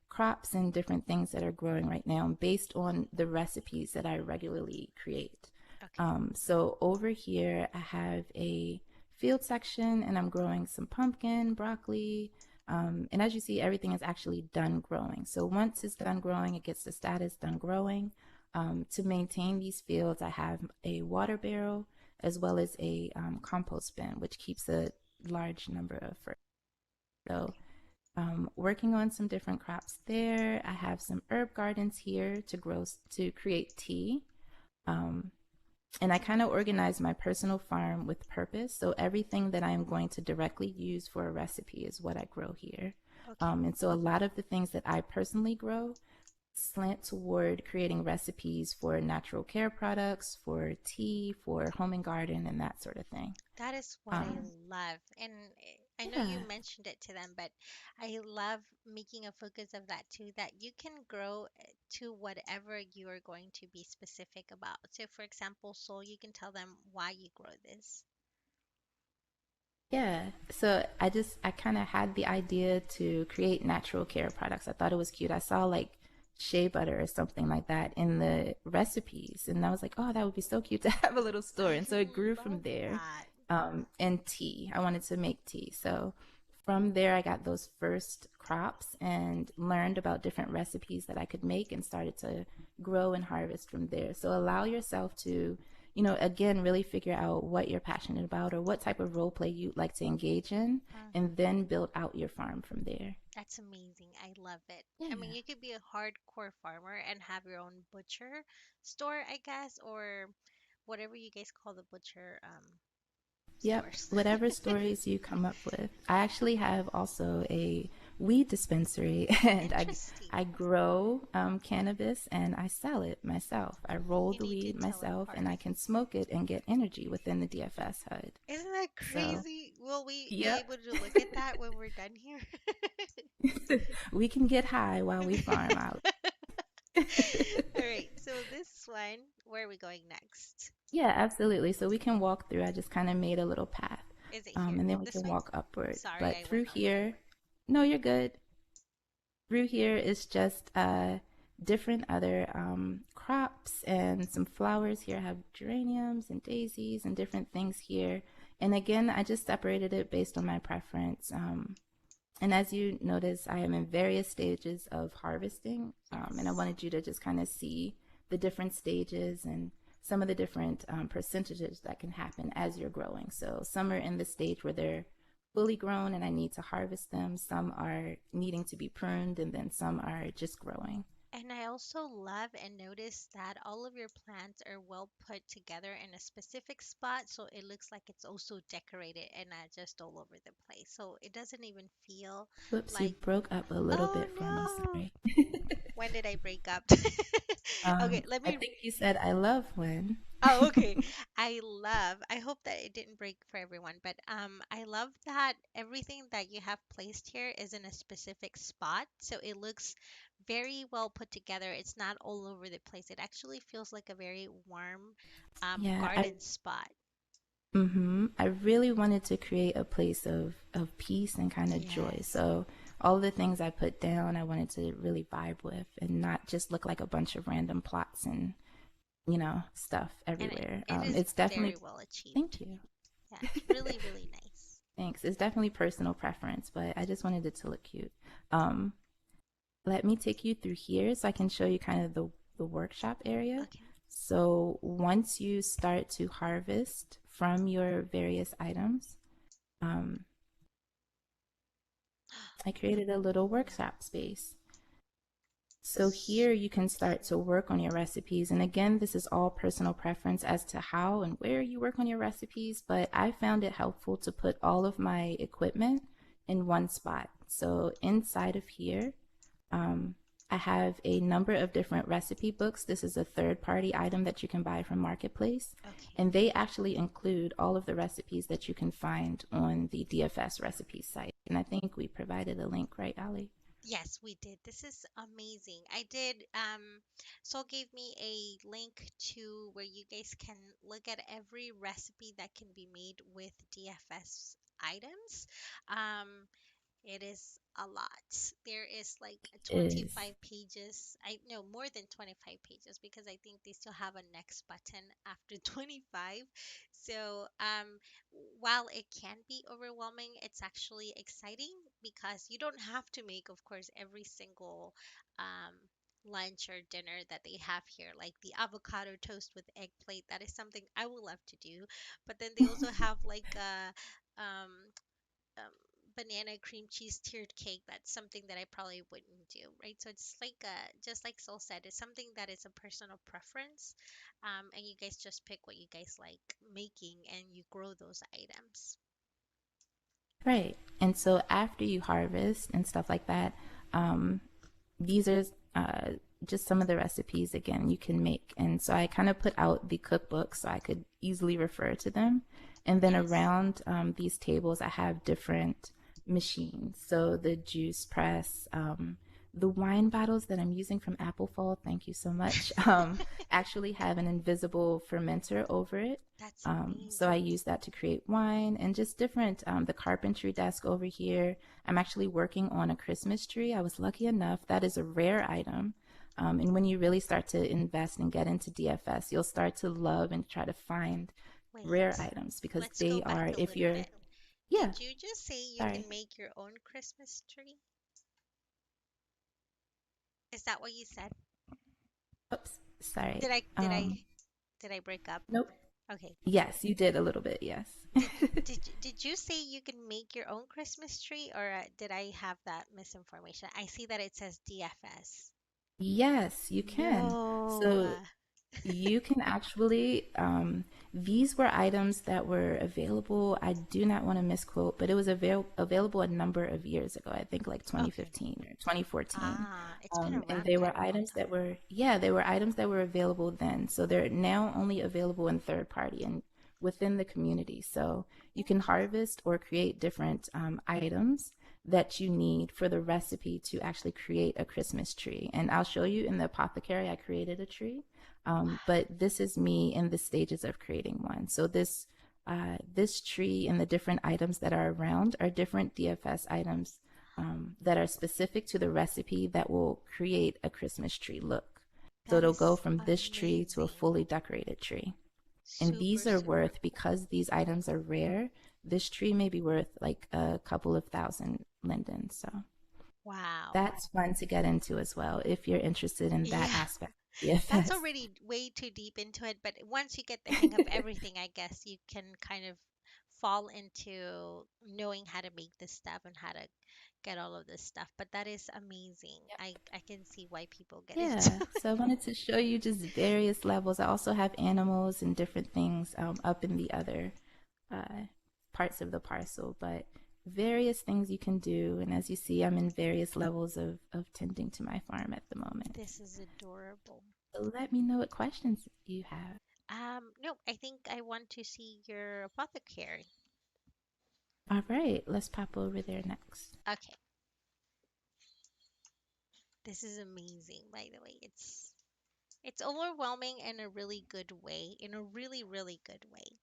crops and different things that are growing right now based on the recipes that I regularly create. Okay. So over here, I have a field section and I'm growing some pumpkin, broccoli. And as you see, everything is actually done growing. So once it's done growing, it gets the status done growing. To maintain these fields, I have a water barrel as well as a compost bin, which keeps a large number of fertilizers. So, Okay. working on some different crops there. I have some herb gardens here to create tea. Um, and I kind of organize my personal farm with purpose. So everything that I am going to directly use for a recipe is what I grow here. Okay. And so a lot of the things that I personally grow slant toward creating recipes for natural care products, for tea, for home and garden, and that sort of thing. That is what I Um, love. And I know you yeah, mentioned it to them, but I love making a focus of that too, that you can grow to whatever you are going to be specific about. So, for example, soul, you can tell them why you grow this. Yeah. So I kind of had the idea to create natural care products. I thought it was cute. I saw like shea butter or something like that in the recipes. And I was like, oh, that would be so cute to have a little store. I And so it grew from love there. that. And tea. I wanted to make tea. So from there, I got those first crops and learned about different recipes that I could make and started to grow and harvest from there. So allow yourself to, again, really figure out what you're passionate about or what type of role play you'd like to engage in, and Hmm. then build out your farm from there. That's amazing. I love it. I mean, Yeah. you could be a hardcore farmer and have your own butcher store, I guess, or whatever you guys call the butcher Yep, stores. whatever stories you come up with. I actually have also a weed dispensary, and Interesting. I grow cannabis and I sell it myself. I roll You the need to weed tell it myself, and part. I can smoke it and get energy within the DFS HUD. Isn't that So, crazy? Will we be yep, able to look at that when we're done here? we can get high while we farm out. All right, so this one, where are we going next? Yeah, absolutely. So we can walk through. I just kind of made a little path, Is it here? and then we This can way? walk upward. Sorry, But I through went on here, no, you're good. Through here is just different other crops and some flowers. Here I have geraniums and daisies and different things here. And again, I just separated it based on my preference. And as you notice, I am in various stages of harvesting. And I Yes. wanted you to just kind of see the different stages and some of the different percentages that can happen as you're growing. So some are in the stage where they're fully grown and I need to harvest them. Some are needing to be pruned, and then some are just growing. And I also love and notice that all of your plants are well put together in a specific spot, so it looks like it's also decorated and not just all over the place. So it doesn't even feel Whoops, you like, broke up a little oh bit for me. no, Sorry. when did I break up? Okay, let I me. think you said I love when. Oh, okay. I hope that it didn't break for everyone, but I love that everything that you have placed here is in a specific spot, so it looks very well put together. It's not all over the place. It actually feels like a very warm Yeah, garden spot. I really wanted to create a place of peace and kind of joy. Yes. So all the things I put down, I wanted to really vibe with and not just look like a bunch of random plots and, stuff And everywhere. it is It's very definitely, well achieved. thank you. Yeah, it's really, really nice. Thanks. It's definitely personal preference, but I just wanted it to look cute. Um, Let me take you through here so I can show you kind of the workshop area. Okay. So once you start to harvest from your various items, um, I created a little Ooh. workshop space. So here you Super can start to cute. work on your recipes. And again, this is all personal preference as to how and where you work on your recipes, but I found it helpful to put all of my equipment in one spot. So inside of here, um, I have a number of different recipe books. This is a third party item that you can buy from Marketplace. Okay. And they actually include all of the recipes that you can find on the DFS recipes site. And I think we provided a link, right, Ali? Yes, we did. This is amazing. I did. Sol gave me a link to where you guys can look at every recipe that can be made with DFS items. Um, it is a lot. There is like Is 25 pages. I know more than 25 pages because I think they still have a next button after 25. So, while it can be overwhelming, it's actually exciting because you don't have to make, of course, every single um, lunch or dinner that they have here, like the avocado toast with eggplant. That is something I would love to do. But then they also have like um, um, banana cream cheese tiered cake. That's something that I probably wouldn't do, right? So it's like just like Sol said, it's something that is a personal preference, and you guys just pick what you guys like making, and you grow those items. right. And so after you harvest and stuff like that, these are uh, just some of the recipes again you can make. And so I kind of put out the cookbook so I could easily refer to them. And then Yes. around these tables, I have different machines. So the juice press, The wine bottles that I'm using from Apple Fall, thank you so much, actually have an invisible fermenter over it. That's So I amazing. use that to create wine and just different, the carpentry desk over here. I'm actually working on a Christmas tree. I was lucky enough, that is a rare item. And when you really start to invest and get into DFS, you'll start to love and try to find rare Wait, items because let's go they back are, a if little you're, bit. yeah, Did you just say you sorry. can make your own Christmas tree? Is that what you said? Oops, sorry. Did I did I did I break up? Nope. Okay. Yes, you did a little bit, yes. Did you say you can make your own Christmas tree, or did I have that misinformation? I see that it says DFS. Yes, you can. No. So you can actually, these were items that were available. I do not want to misquote, but it was available a number of years ago, I think like Okay. 2015 or 2014. It's been And around they quite were a long items that time. were, yeah, they were items that were available then. So they're now only available in third party and within the community. So you can Interesting. harvest or create different items that you need for the recipe to actually create a Christmas tree. And I'll show you in the apothecary, I created a tree. But this is me in the stages of creating one. So this tree and the different items that are around are different DFS items that are specific to the recipe that will create a Christmas tree look. So That it'll go is from this tree to a amazing. fully decorated tree. And Super, these are super worth, cool. because these items are rare, this tree may be worth like a couple of thousand lindens. So Wow. that's fun to get into as well if you're interested in that Yeah. aspect of That's DFS. already way too deep into it, but once you get the hang of everything, I guess you can kind of fall into knowing how to make this stuff and how to get all of this stuff. But that is amazing. I can see why people get into Yeah, it. so I wanted to show you just various levels. I also have animals and different things up in the other uh, parts of the parcel, but various things you can do. And as you see, I'm in various levels of tending to my farm at the moment. This is adorable. So let me know what questions you have. No, I think I want to see your apothecary. All right, let's pop over there next. Okay, this is amazing, by the way. It's overwhelming in a really good way, in a really, really good way.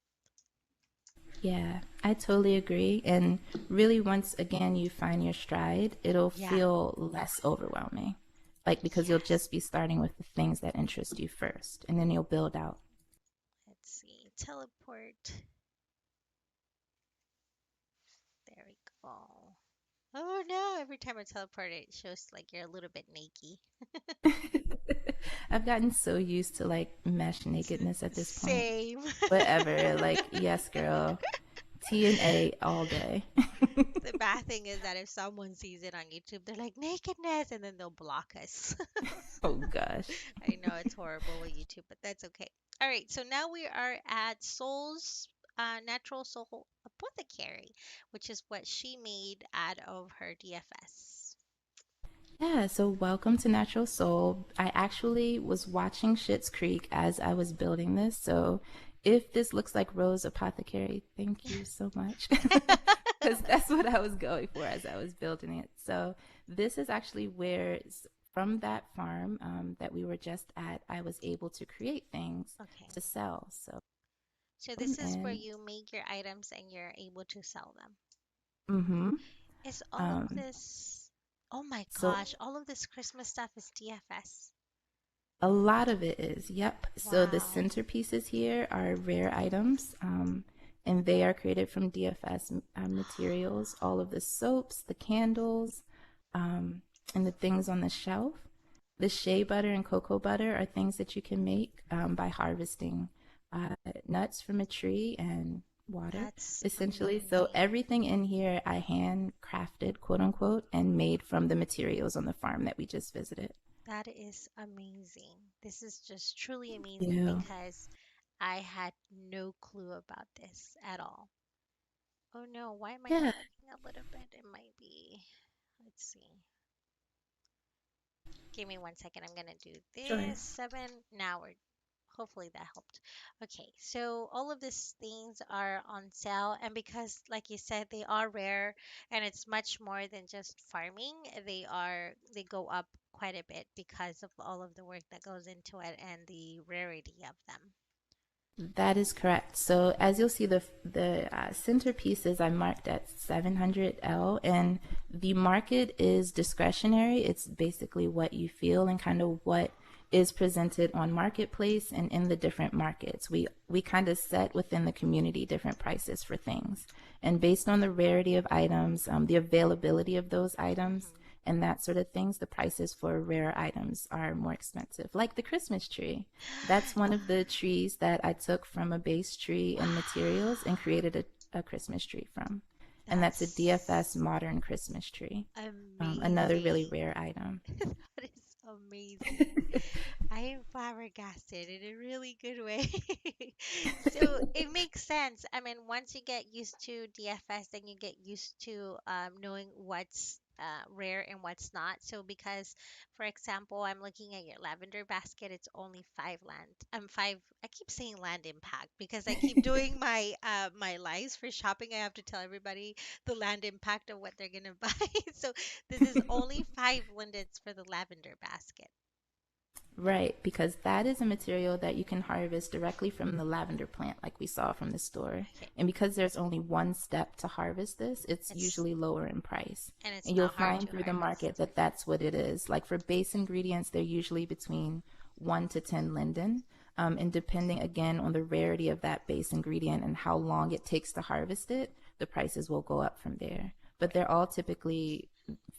Yeah, I totally agree. And really, once again you find your stride, it'll Yeah. feel less overwhelming. Like, because you'll Yes. just be starting with the things that interest you first, and then you'll build out. Let's see. Teleport. There we go. Oh no, every time I teleport, it shows like you're a little bit naked. I've gotten so used to like mesh nakedness at this point. Same. Whatever, like, yes, girl. TNA all day. The bad thing is that if someone sees it on YouTube, they're like nakedness, and then they'll block us. Oh gosh. I know it's horrible with YouTube, but that's okay. All right, so now we are at Soul's Natural Soul Apothecary, which is what she made out of her DFS. Yeah, so welcome to Natural Soul. I actually was watching Schitt's Creek as I was building this. So if this looks like Rose Apothecary, thank you so much. Because that's what I was going for as I was building it. So this is actually where, from that farm that we were just at, I was able to create things Okay, to sell. So, so this is where and you make your items and you're able to sell them. mm-hmm. Is all of Um, this, oh my so gosh, all of this Christmas stuff is DFS. A lot of it is, yep. So the Wow, centerpieces here are rare items, and they are created from DFS materials. All of the soaps, the candles, and the things on the shelf. The shea butter and cocoa butter are things that you can make by harvesting nuts from a tree and water, that's essentially. So amazing. everything in here I handcrafted, quote unquote, and made from the materials on the farm that we just visited. That is amazing. This is just truly amazing Yeah. because I had no clue about this at all. Oh no, why am I Yeah, lagging a little bit? It might be, let's see. Give me 1 second. I'm gonna do sure. this. Seven. Now we're Hopefully that helped. Okay, so all of these things are on sale, and because, like you said, they are rare, and it's much more than just farming. They go up quite a bit because of all of the work that goes into it and the rarity of them. That is correct. So as you'll see, the centerpieces I marked at 700L, and the market is discretionary. It's basically what you feel and kind of what is presented on marketplace and in the different markets. We kind of set within the community different prices for things, and based on the rarity of items, the availability of those items, Hmm. and that sort of things, the prices for rare items are more expensive. Like the Christmas tree. That's one of the trees that I took from a base tree and materials and Wow, created a Christmas tree from. And that's a DFS that's modern Christmas tree. Another really amazing. rare item. That is amazing. I am flabbergasted in a really good way. So it makes sense. I mean, once you get used to DFS, then you get used to knowing what's rare and what's not. So because, for example, I'm looking at your lavender basket, it's only five. I keep saying land impact because I keep doing my lives for shopping. I have to tell everybody the land impact of what they're gonna buy. So this is only five lindens for the lavender basket. Right, because that is a material that you can harvest directly from the lavender plant, like we saw from the store. Okay. And because there's only one step to harvest this, it's It's usually lower in price. and it's And you'll not hard find to through the market harvest. that that's what it is. Like for base ingredients, they're usually between 1 to 10 linden. And depending again on the rarity of that base ingredient and how long it takes to harvest it, the prices will go up from there. But Right. they're all typically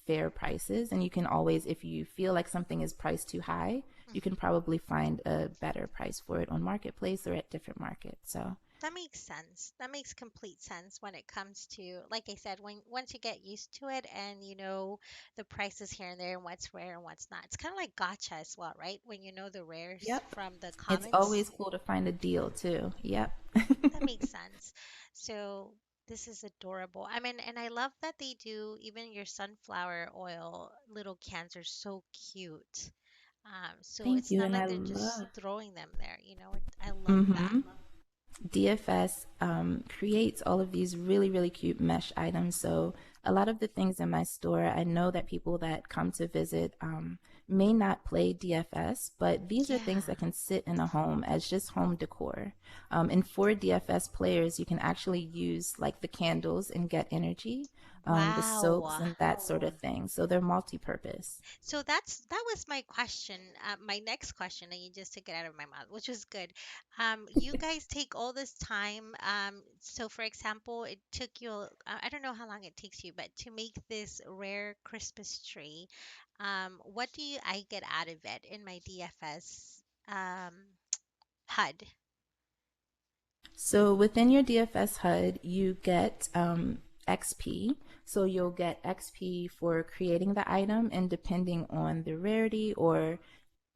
fair prices. And you can always, if you feel like something is priced too high, you can Hmm. probably find a better price for it on marketplace or at different markets. So, That makes sense. That makes complete sense when it comes to, like I said, when once you get used to it and you know the prices here and there and what's rare and what's not. It's kind of like gotcha as well, right? When you know the rares yep. from the It's comments. always cool to find a deal too. Yep. That makes sense. So this is adorable. I mean, and I love that they do even your sunflower oil little cans are so cute. So Thank it's you. not And like I they're just love. throwing them there, you know. I love that. Mm-hmm. DFS creates all of these really, really cute mesh items. So, a lot of the things in my store, I know that people that come to visit may not play DFS, but these are things Yeah. that can sit in a home as just home decor. And for DFS players, you can actually use like the candles and get energy, the soaps, Wow. and that sort of thing. So, they're multi purpose. So that was my question, my next question, and you just took it out of my mouth, which was good. You guys take all this time. So for example, it took you, I don't know how long it takes you, but to make this rare Christmas tree, what do I get out of it in my DFS HUD? So within your DFS HUD, you get XP. So you'll get XP for creating the item, and depending on the rarity or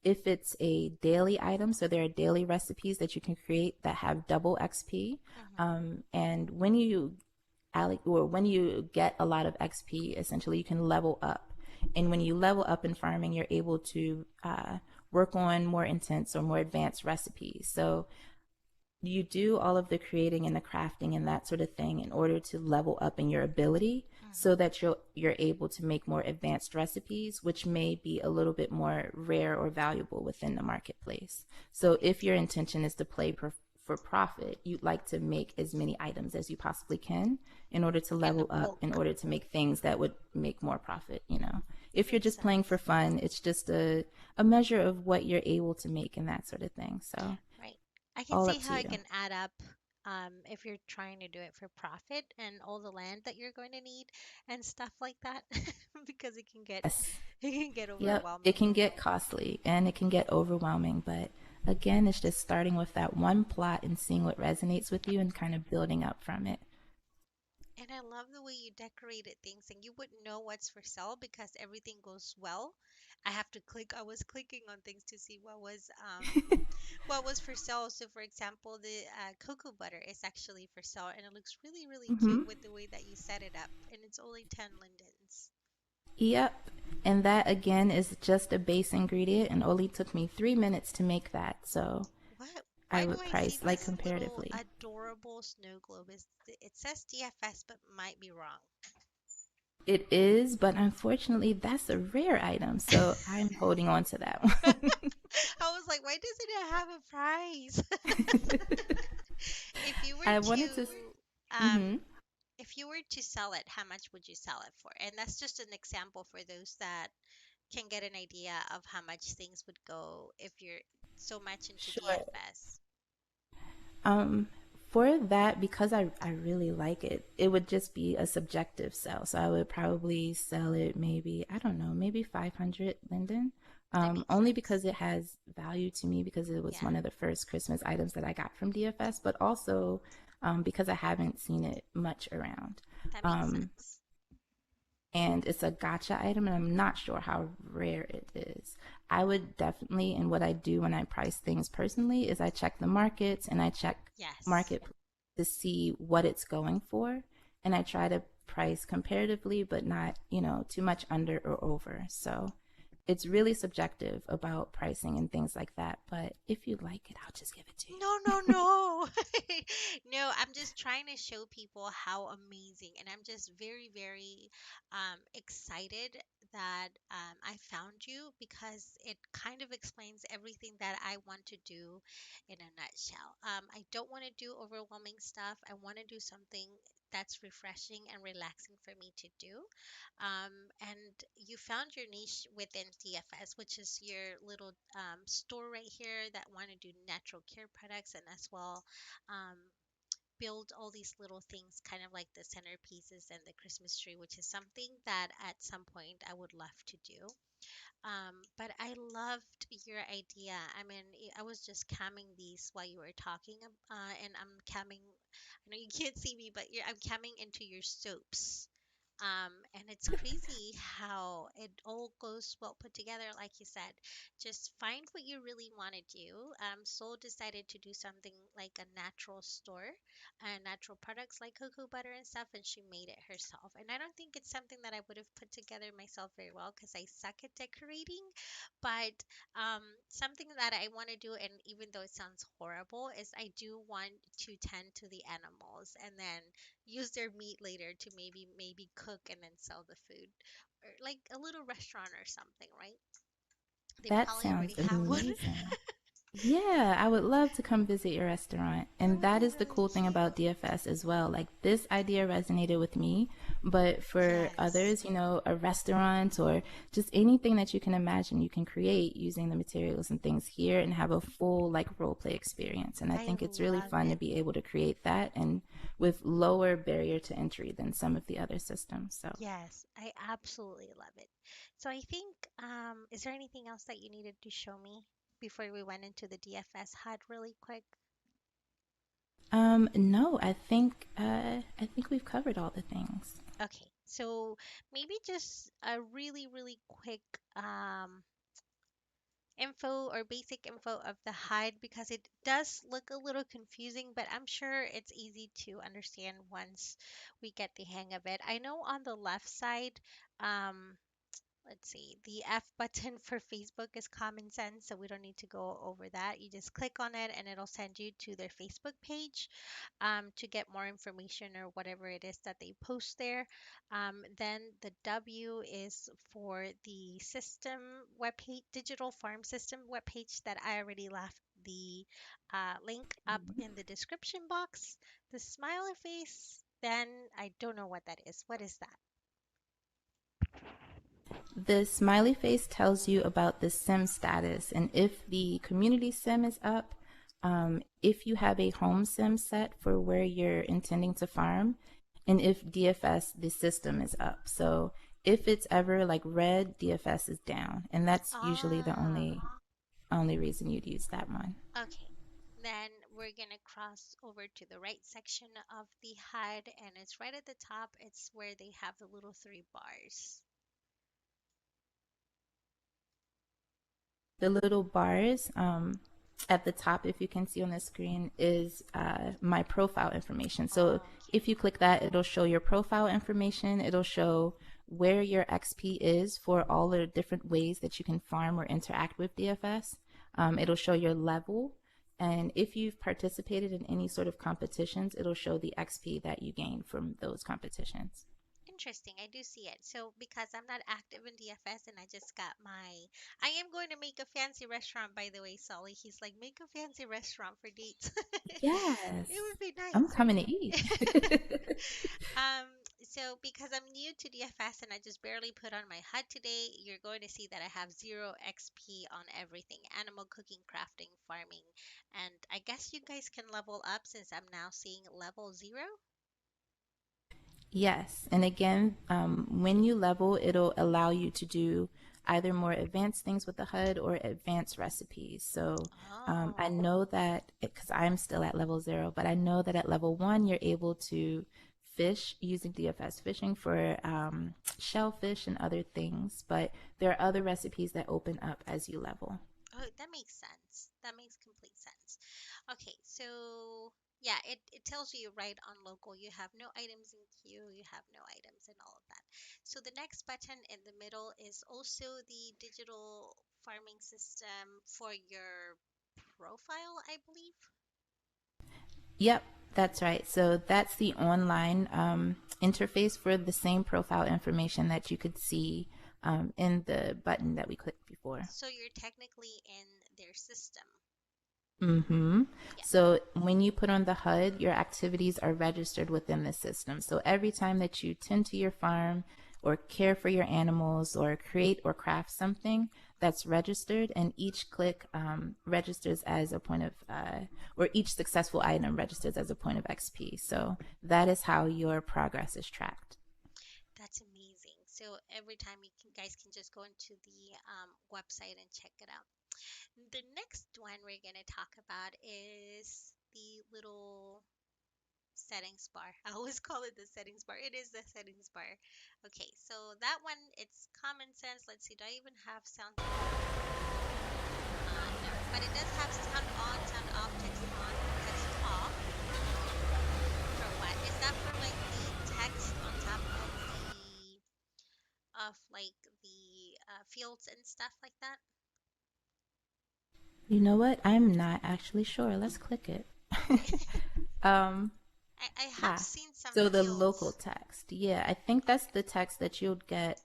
if it's a daily item, so there are daily recipes that you can create that have double XP. Hmm. And when you get a lot of XP, essentially you can level up. And when you level up in farming, you're able to work on more intense or more advanced recipes. So you do all of the creating and the crafting and that sort of thing in order to level up in your ability so Hmm. that you're able to make more advanced recipes which may be a little bit more rare or valuable within the marketplace. That So if makes your sense. intention is to play for profit, you'd like to make as many items as you possibly can in order to In the level up, in bulk. order to make things that would make more profit, you know. That If you're makes just playing for sense. fun, it's just a measure of what you're able to make and that sort of thing. So Right. I can all see up how to it you. can add up if you're trying to do it for profit and all the land that you're going to need and stuff like that because Yes. it can get Yep. It overwhelming. can get costly and it can get overwhelming, but again, it's just starting with that one plot and seeing what resonates with you and kind of building up from it. And I love the way you decorated things and you wouldn't know what's for sale because everything goes well. I was clicking on things to see what was for sale. So, for example, the cocoa butter is actually for sale, and it looks really, really Hmm. cute with the way that you set it up. And it's only 10 lindens. Yep. And that again is just a base ingredient and only took me 3 minutes to make that. So What? I Why do would I see price like this little comparatively. adorable snow globe? It says DFS, but might be wrong. It is, but unfortunately, that's a rare item, so I'm holding on to that one. I was like, why doesn't it have a price? If you were I wanted to. to um Hmm. if you were to sell it, how much would you sell it for? And that's just an example for those that can get an idea of how much things would go if you're so much into Sure. DFS. Um, for that, because I really like it, it would just be a subjective sell. So I would probably sell it maybe, I don't know, maybe 500 linden. That makes Only sense. because it has value to me because it was Yeah, one of the first Christmas items that I got from DFS, but also because I haven't seen it much around. that makes Um, sense. and it's a gotcha item, and I'm not sure how rare it is. I would definitely, and what I do when I price things personally is I check the markets and I check Yes. market to see what it's going for, and I try to price comparatively, but not, too much under or over. So it's really subjective about pricing and things like that. But if you like it, I'll just give it to No, no, no. No, I'm just trying to show people how amazing, and I'm just very, very excited that I found you because it kind of explains everything that I want to do in a nutshell. I don't want to do overwhelming stuff. I want to do something that's refreshing and relaxing for me to do. And you found your niche within DFS, which is your little store right here that want to do natural care products and as well um, build all these little things, kind of like the centerpieces and the Christmas tree, which is something that at some point I would love to do. But I loved your idea. I mean, I was just camming these while you were talking, and I'm camming. I know you can't see me, but I'm camming into your soaps. And it's crazy how it all goes well put together, like you said. Just find what you really want to do. Soul decided to do something like a natural store and natural products like cocoa butter and stuff, and she made it herself. And I don't think it's something that I would have put together myself very well because I suck at decorating. But something that I want to do, and even though it sounds horrible, is I do want to tend to the animals and then use their meat later to maybe cook and then sell the food, or like a little restaurant or something, right? They That probably sounds already have one. amazing. Yeah, I would love to come visit your restaurant. That And would that be is the really cool thing cute. about DFS as well. Like, this idea resonated with me, but for Yes, others, a restaurant or just anything that you can imagine, you can create using the materials and things here and have a full, like, role play experience. And I I think it's really love fun to it. be able to create that and with lower barrier to entry than some of the other systems. So, Yes, I absolutely love it. So I think, is there anything else that you needed to show me before we went into the DFS HUD really quick? no, I think we've covered all the things. Okay, so maybe just a really, really quick info or basic info of the HUD because it does look a little confusing, but I'm sure it's easy to understand once we get the hang of it. I know on the left side, um, let's see, the F button for Facebook is common sense, so we don't need to go over that. You just click on it and it'll send you to their Facebook page to get more information or whatever it is that they post there. Then the W is for the system webpage, digital farm system webpage that I already left the link up in the description box. The smiley face, then I don't know what that is. What is that? The smiley face tells you about the sim status and if the community sim is up, if you have a home sim set for where you're intending to farm, and if DFS, the system is up. So if it's ever like red, DFS is down. And that's usually the Ah, only reason you'd use that one. okay. Then we're gonna cross over to the right section of the HUD, and it's right at the top. It's where they have the little three bars. The little bars at the top, if you can see on the screen, is my profile information. So Okay. if you click that, it'll show your profile information. It'll show where your XP is for all the different ways that you can farm or interact with DFS. It'll show your level. And if you've participated in any sort of competitions, it'll show the XP that you gain from those competitions. Interesting. I do see it. So because I'm not active in DFS and I just got my, I am going to make a fancy restaurant, by the way, Solly. He's like, make a fancy restaurant for dates. It Yes. would be I'm nice, coming right? to eat. Um, so because I'm new to DFS and I just barely put on my HUD today, you're going to see that I have 0 XP on everything, animal cooking, crafting, farming. And I guess you guys can level up since I'm now seeing level 0. Yes. And again, when you level, it'll allow you to do either more advanced things with the HUD or advanced recipes. So I Oh. know that because I'm still at level 0, but I know that at level 1, you're able to fish using DFS fishing for shellfish and other things. But there are other recipes that open up as you level. Oh, that makes sense. That makes complete sense. Okay, so yeah, it tells you right on local, you have no items in queue, you have no items and all of that. So the next button in the middle is also the digital farming system for your profile, I believe. Yep, that's right. So that's the online interface for the same profile information that you could see in the button that we clicked before. So you're technically in their system. Mm-hmm. Yeah. So when you put on the HUD, your activities are registered within the system. So every time that you tend to your farm or care for your animals or create or craft something, that's registered, and each click registers as a point of, or each successful item registers as a point of XP. So that is how your progress is tracked. That's amazing. So every time guys can just go into the website and check it out. The next one we're going to talk about is the little settings bar. I always call it the settings bar. It is the settings bar. Okay, so that one, it's common sense. Let's see, do I even have sound on? No, but it does have sound on, sound off, text on, text off. For what? Is that for like the text on top of like the fields and stuff like that? You know what? I'm not actually sure. Let's click it. um, I have Ah, seen some so the local fields. text. Yeah, I think that's the text that you'll get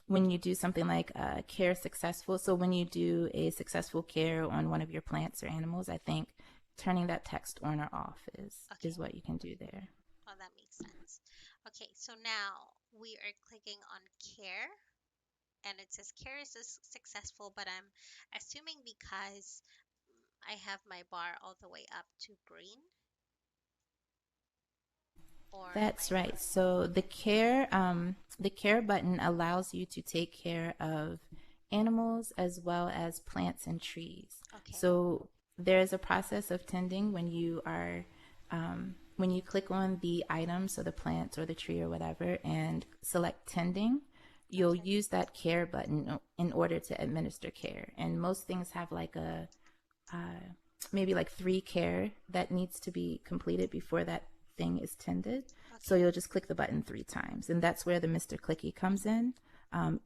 when you do something like care successful. So when you do a successful care on one of your plants or animals, I think turning that text on or off Okay, is what you can do there. oh, that makes sense. Okay, so now we are clicking on care, and it says care is successful, but I'm assuming because I have my bar all the way up to green, or am I That's right. wrong? So the care button allows you to take care of animals as well as plants and trees. Okay, So there is a process of tending when you click on the item, so the plant or the tree or whatever, and select tending. You'll okay, use that care button in order to administer care. And most things have like a maybe like 3 care that needs to be completed before that thing is tended. So okay. you'll just click the button 3 times, and that's where the Mr. Clicky comes in.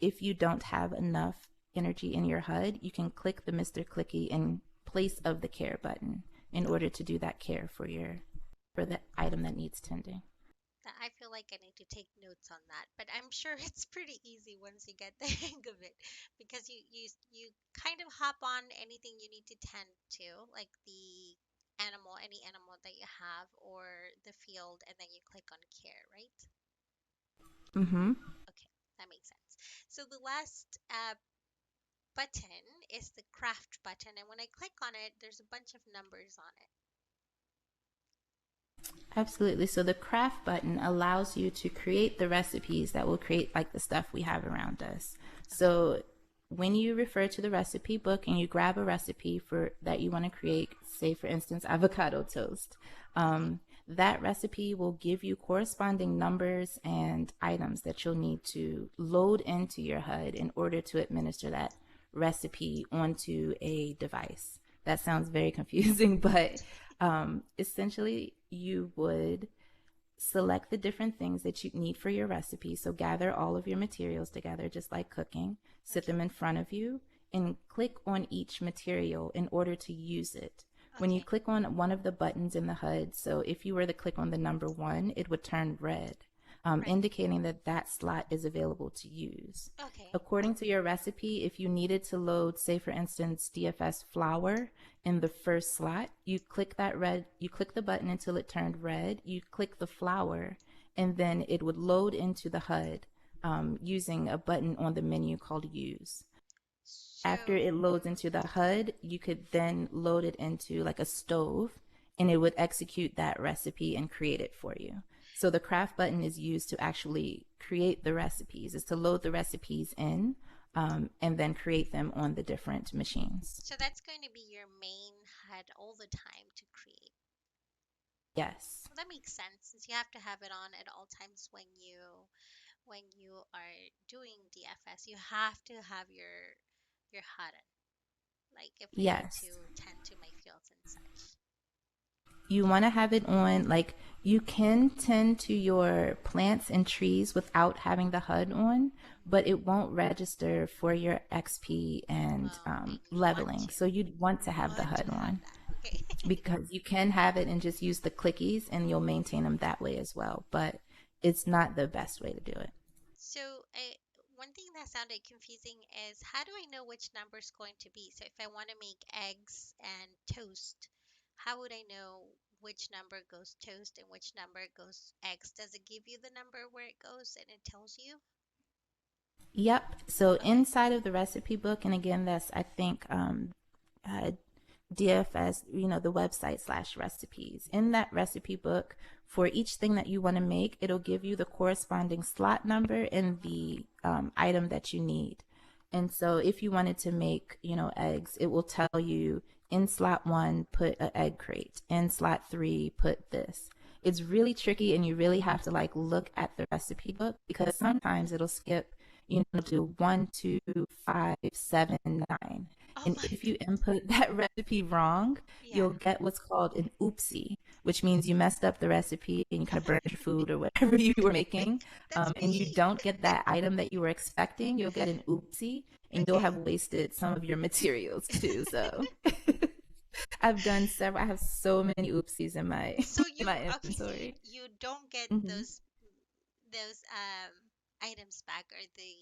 If you don't have enough energy in your HUD, you can click the Mr. Clicky in place of the care button in order to do that care for the item that needs tending. I feel like I need to take notes on that, but I'm sure it's pretty easy once you get the hang of it, because you kind of hop on anything you need to tend to, like the animal, any animal that you have, or the field, and then you click on care, right? Mm-hmm. Okay, that makes sense. So the last button is the craft button, and when I click on it, there's a bunch of numbers on it. Absolutely. So the craft button allows you to create the recipes that will create like the stuff we have around us. Okay, So when you refer to the recipe book and you grab a recipe for that you want to create, say for instance avocado toast, okay, that recipe will give you corresponding numbers and items that you'll need to load into your HUD in order to administer that recipe onto a device. That sounds very confusing, but essentially you would select the different things that you need for your recipe. So gather all of your materials together, just like cooking, sit okay. them in front of you, and click on each material in order to use it. When you Okay. click on one of the buttons in the HUD, so if you were to click on the number one, it would turn red, Right. indicating that that slot is available to use. Okay. According to your recipe, if you needed to load, say for instance, DFS flour in the first slot, you click the button until it turned red, you click the flour, and then it would load into the HUD using a button on the menu called Use. After So, it loads into the HUD, you could then load it into like a stove and it would execute that recipe and create it for you. So the craft button is used to actually create the recipes, is to load the recipes in and then create them on the different machines. so that's going to be your main HUD all the time to create. Yes. Well, that makes sense since you have to have it on at all times when you are doing DFS. You have to have your HUD on, like if I need Yes. to tend to my fields and such. You want to have it on, like, you can tend to your plants and trees without having the HUD on, but Hmm. it won't register for your XP and And you want leveling. to. So you'd want You to have the want to HUD have on that. Okay. because you can have it and just use the clickies and you'll maintain them that way as well. But it's not the best way to do it. So, one thing that sounded confusing is how do I know which number is going to be? So, if I want to make eggs and toast, how would I know which number goes toast and which number goes eggs? Does it give you the number where it goes and it tells you? Yep. So Okay. inside of the recipe book, and again, that's I think uh, DFS, the website slash recipes. In that recipe book, for each thing that you want to make, it'll give you the corresponding slot number and the item that you need. And so if you wanted to make, eggs, it will tell you in slot one, put an egg crate. In slot three, put this. It's really tricky and you really have to like look at the recipe book because sometimes it'll skip, do 1, 2, 5, 7, 9. Oh And my. if you input that recipe wrong, Yeah. you'll get what's called an oopsie, which means you messed up the recipe and you kind of burned your food or whatever you were making, That's and you me. don't get that item that you were expecting. You'll get an oopsie, and you'll Okay. have wasted some of your materials too. So I've done several. I have so many oopsies in my So in you my okay, so inventory. you don't get Hmm. those items back or the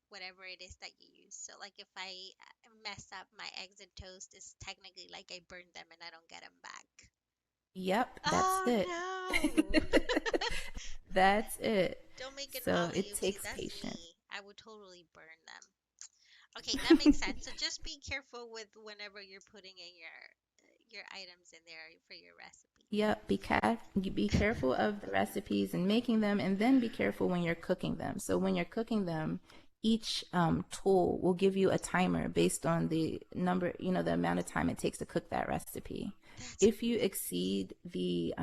whatever it is that you use. So like if I mess up my eggs and toast, it's technically like I burned them and I don't get them back. Yep, that's Oh it. no. That's it. Don't make it So Molly it oopsie. takes That's patience. me. I would totally burn them. Okay, that makes sense. So just be careful with whenever you're putting in your items in there for your recipe. Yep, be careful of the recipes and making them, and then be careful when you're cooking them. So when you're cooking them, each tool will give you a timer based on the number, the amount of time it takes to cook that recipe. That's If you exceed the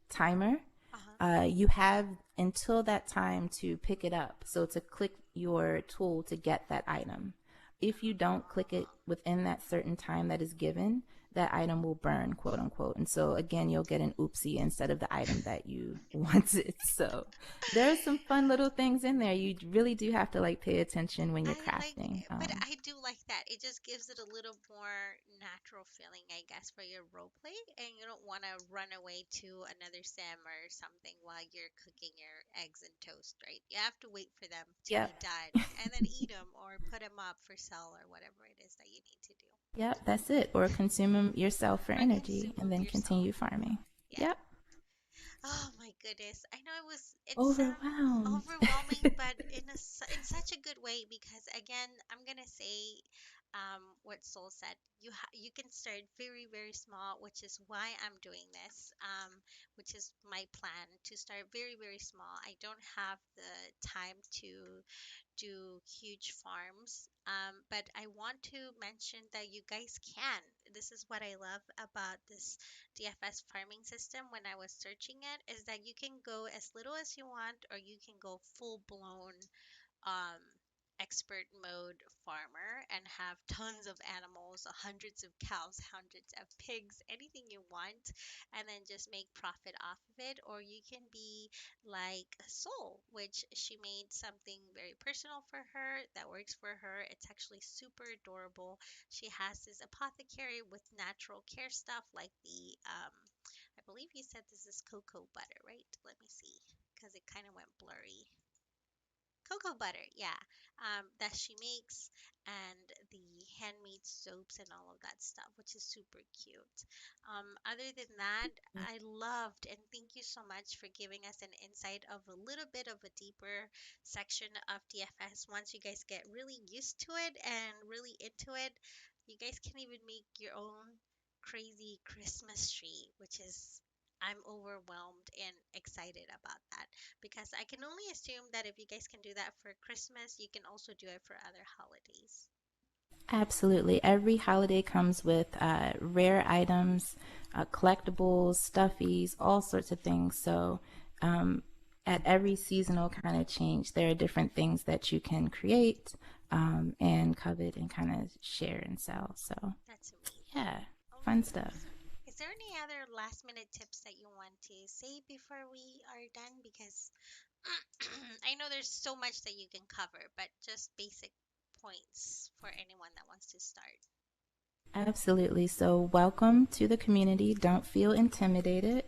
timer, uh-huh. you have until that time to pick it up. So to click your tool to get that item. If you don't click it Oh. within that certain time that is given, that item will burn, quote unquote. And so again, you'll get an oopsie instead of the item that you wanted. So there are some fun little things in there. You really do have to like pay attention when you're I like, crafting. but I do like that. It just gives it a little more natural feeling, I guess, for your role play, and you don't want to run away to another sim or something while you're cooking your eggs and toast, right? You have to wait for them to Yep. be done and then eat them or put them up for sale or whatever it is that you need to do, Yep, that's it. Or consume them yourself for or energy consume and them then yourself. continue farming. Yeah. Yep. Oh my goodness. I know it's Overwhelmed. overwhelming, but in such a good way because again, I'm gonna say what Soul said. You can start very very small, which is why I'm doing this. Which is my plan to start very very small. I don't have the time to do huge farms. But I want to mention that you guys can. This is what I love about this DFS farming system when I was searching it is that you can go as little as you want or you can go full blown um, expert mode farmer and have tons of animals, hundreds of cows, hundreds of pigs, anything you want, and then just make profit off of it. Or you can be like Soul, which she made something very personal for her that works for her. It's actually super adorable. She has this apothecary with natural care stuff like I believe you said this is cocoa butter, right? Let me see, because it kind of went blurry. Cocoa butter, yeah, that she makes, and the handmade soaps and all of that stuff, which is super cute. Other than that, I loved, and thank you so much for giving us an insight of a little bit of a deeper section of DFS. Once you guys get really used to it and really into it, you guys can even make your own crazy Christmas tree, which is I'm overwhelmed and excited about that because I can only assume that if you guys can do that for Christmas, you can also do it for other holidays. Absolutely. Every holiday comes with rare items, collectibles, stuffies, all sorts of things. So, um, at every seasonal kind of change, there are different things that you can create and covet and kind of share and sell. So, That's amazing. yeah, fun Okay. stuff. Is there any other last minute tips that you want to say before we are done? Because I know there's so much that you can cover, but just basic points for anyone that wants to start. Absolutely. So, welcome to the community. Don't feel intimidated.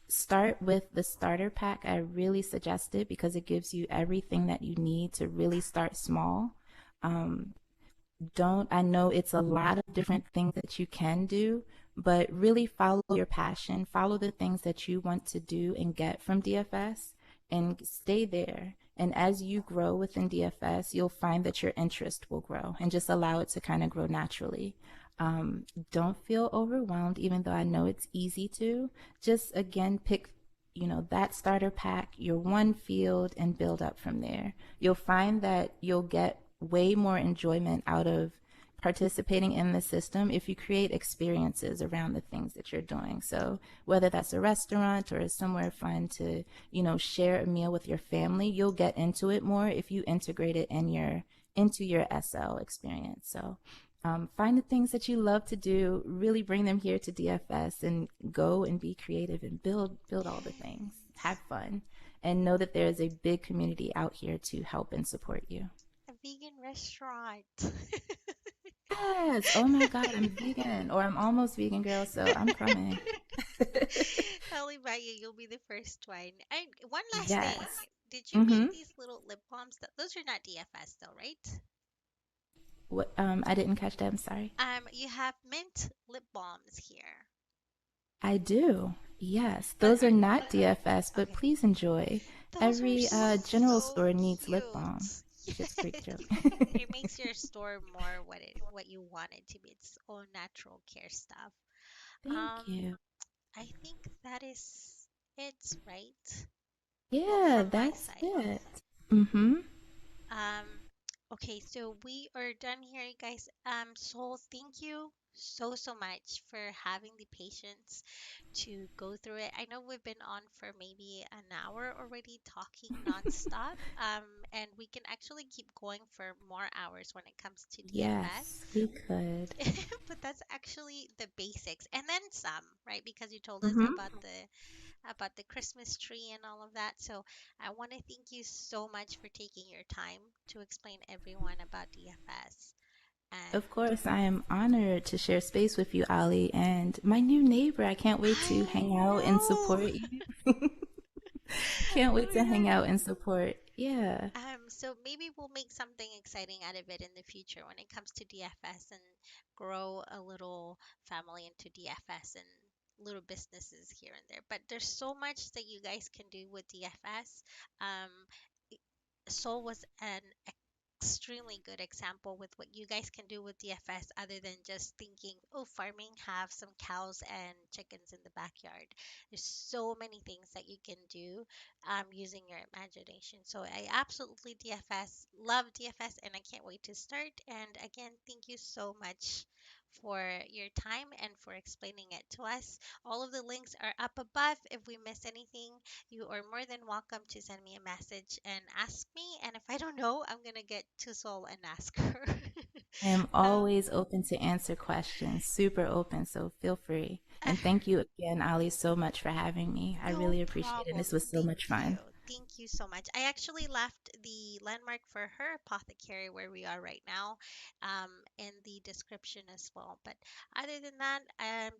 Start with the starter pack. I really suggest it because it gives you everything that you need to really start small. Um, don't I know it's a lot of different things that you can do, but really follow your passion, follow the things that you want to do and get from DFS and stay there. And as you grow within DFS, you'll find that your interest will grow and just allow it to kind of grow naturally. Don't feel overwhelmed, even though I know it's easy to. Just again, pick that starter pack, your one field, and build up from there. You'll find that you'll get way more enjoyment out of participating in the system if you create experiences around the things that you're doing. So whether that's a restaurant or somewhere fun to, share a meal with your family, you'll get into it more if you integrate it into your SL experience. So find the things that you love to do, really bring them here to DFS and go and be creative and build all the things. Have Yes. fun and know that there is a big community out here to help and support you. A vegan restaurant. Yes. Oh my God, I'm vegan or I'm almost vegan, girl, so I'm coming. I'll invite you. You'll be the first one. And one last thing. Yes. Did you make Mm-hmm. these little lip balms? Those are not DFS though, right? What I didn't catch that, I'm sorry. You have mint lip balms here. I do. Yes. But Those are not DFS, but okay, please enjoy. those are Every general so store needs lip balm. cute. Shit's Creek joke. Yes. It makes your store more what you want it to be. It's all natural care stuff. Thank Um, you. I think that is it, right? Well, Yeah, from my that's side. it. Mm-hmm. Um, okay, so we are done here, you guys. So thank you so much for having the patience to go through it. I know we've been on for maybe an hour already talking nonstop. And we can actually keep going for more hours when it comes to Yes, DFS. we could. But that's actually the basics, and then some, right? Because you told us Mm-hmm. about the Christmas tree and all of that. So I want to thank you so much for taking your time to explain everyone about DFS. Of And course, I am honored to share space with you, Ali, and my new neighbor. I can't wait to I hang out and know. support you. Can't Oh wait my to hang God. out and support. Yeah. So maybe we'll make something exciting out of it in the future when it comes to DFS and grow a little family into DFS and little businesses here and there. But there's so much that you guys can do with DFS. Um, Seoul was an extremely good example with what you guys can do with DFS other than just thinking, oh, farming, have some cows and chickens in the backyard. There's so many things that you can do using your imagination. So I absolutely love DFS, and I can't wait to start. And again, thank you so much for your time and for explaining it to us. All of the links are up above. If we miss anything, you are more than welcome to send me a message and ask me. And if I don't know, I'm going to get to Sol and ask her. I am um, always open to answer questions, super open, so feel free. And thank you again, Ali, so much for having me. I no really appreciate it. And problem. this was so Thank much you. fun. Thank you so much. I actually left the landmark for her apothecary where we are right now in the description as well. But other than that,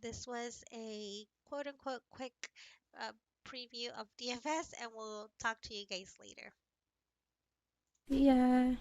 this was a quote unquote quick uh, preview of DFS, and we'll talk to you guys later. See ya.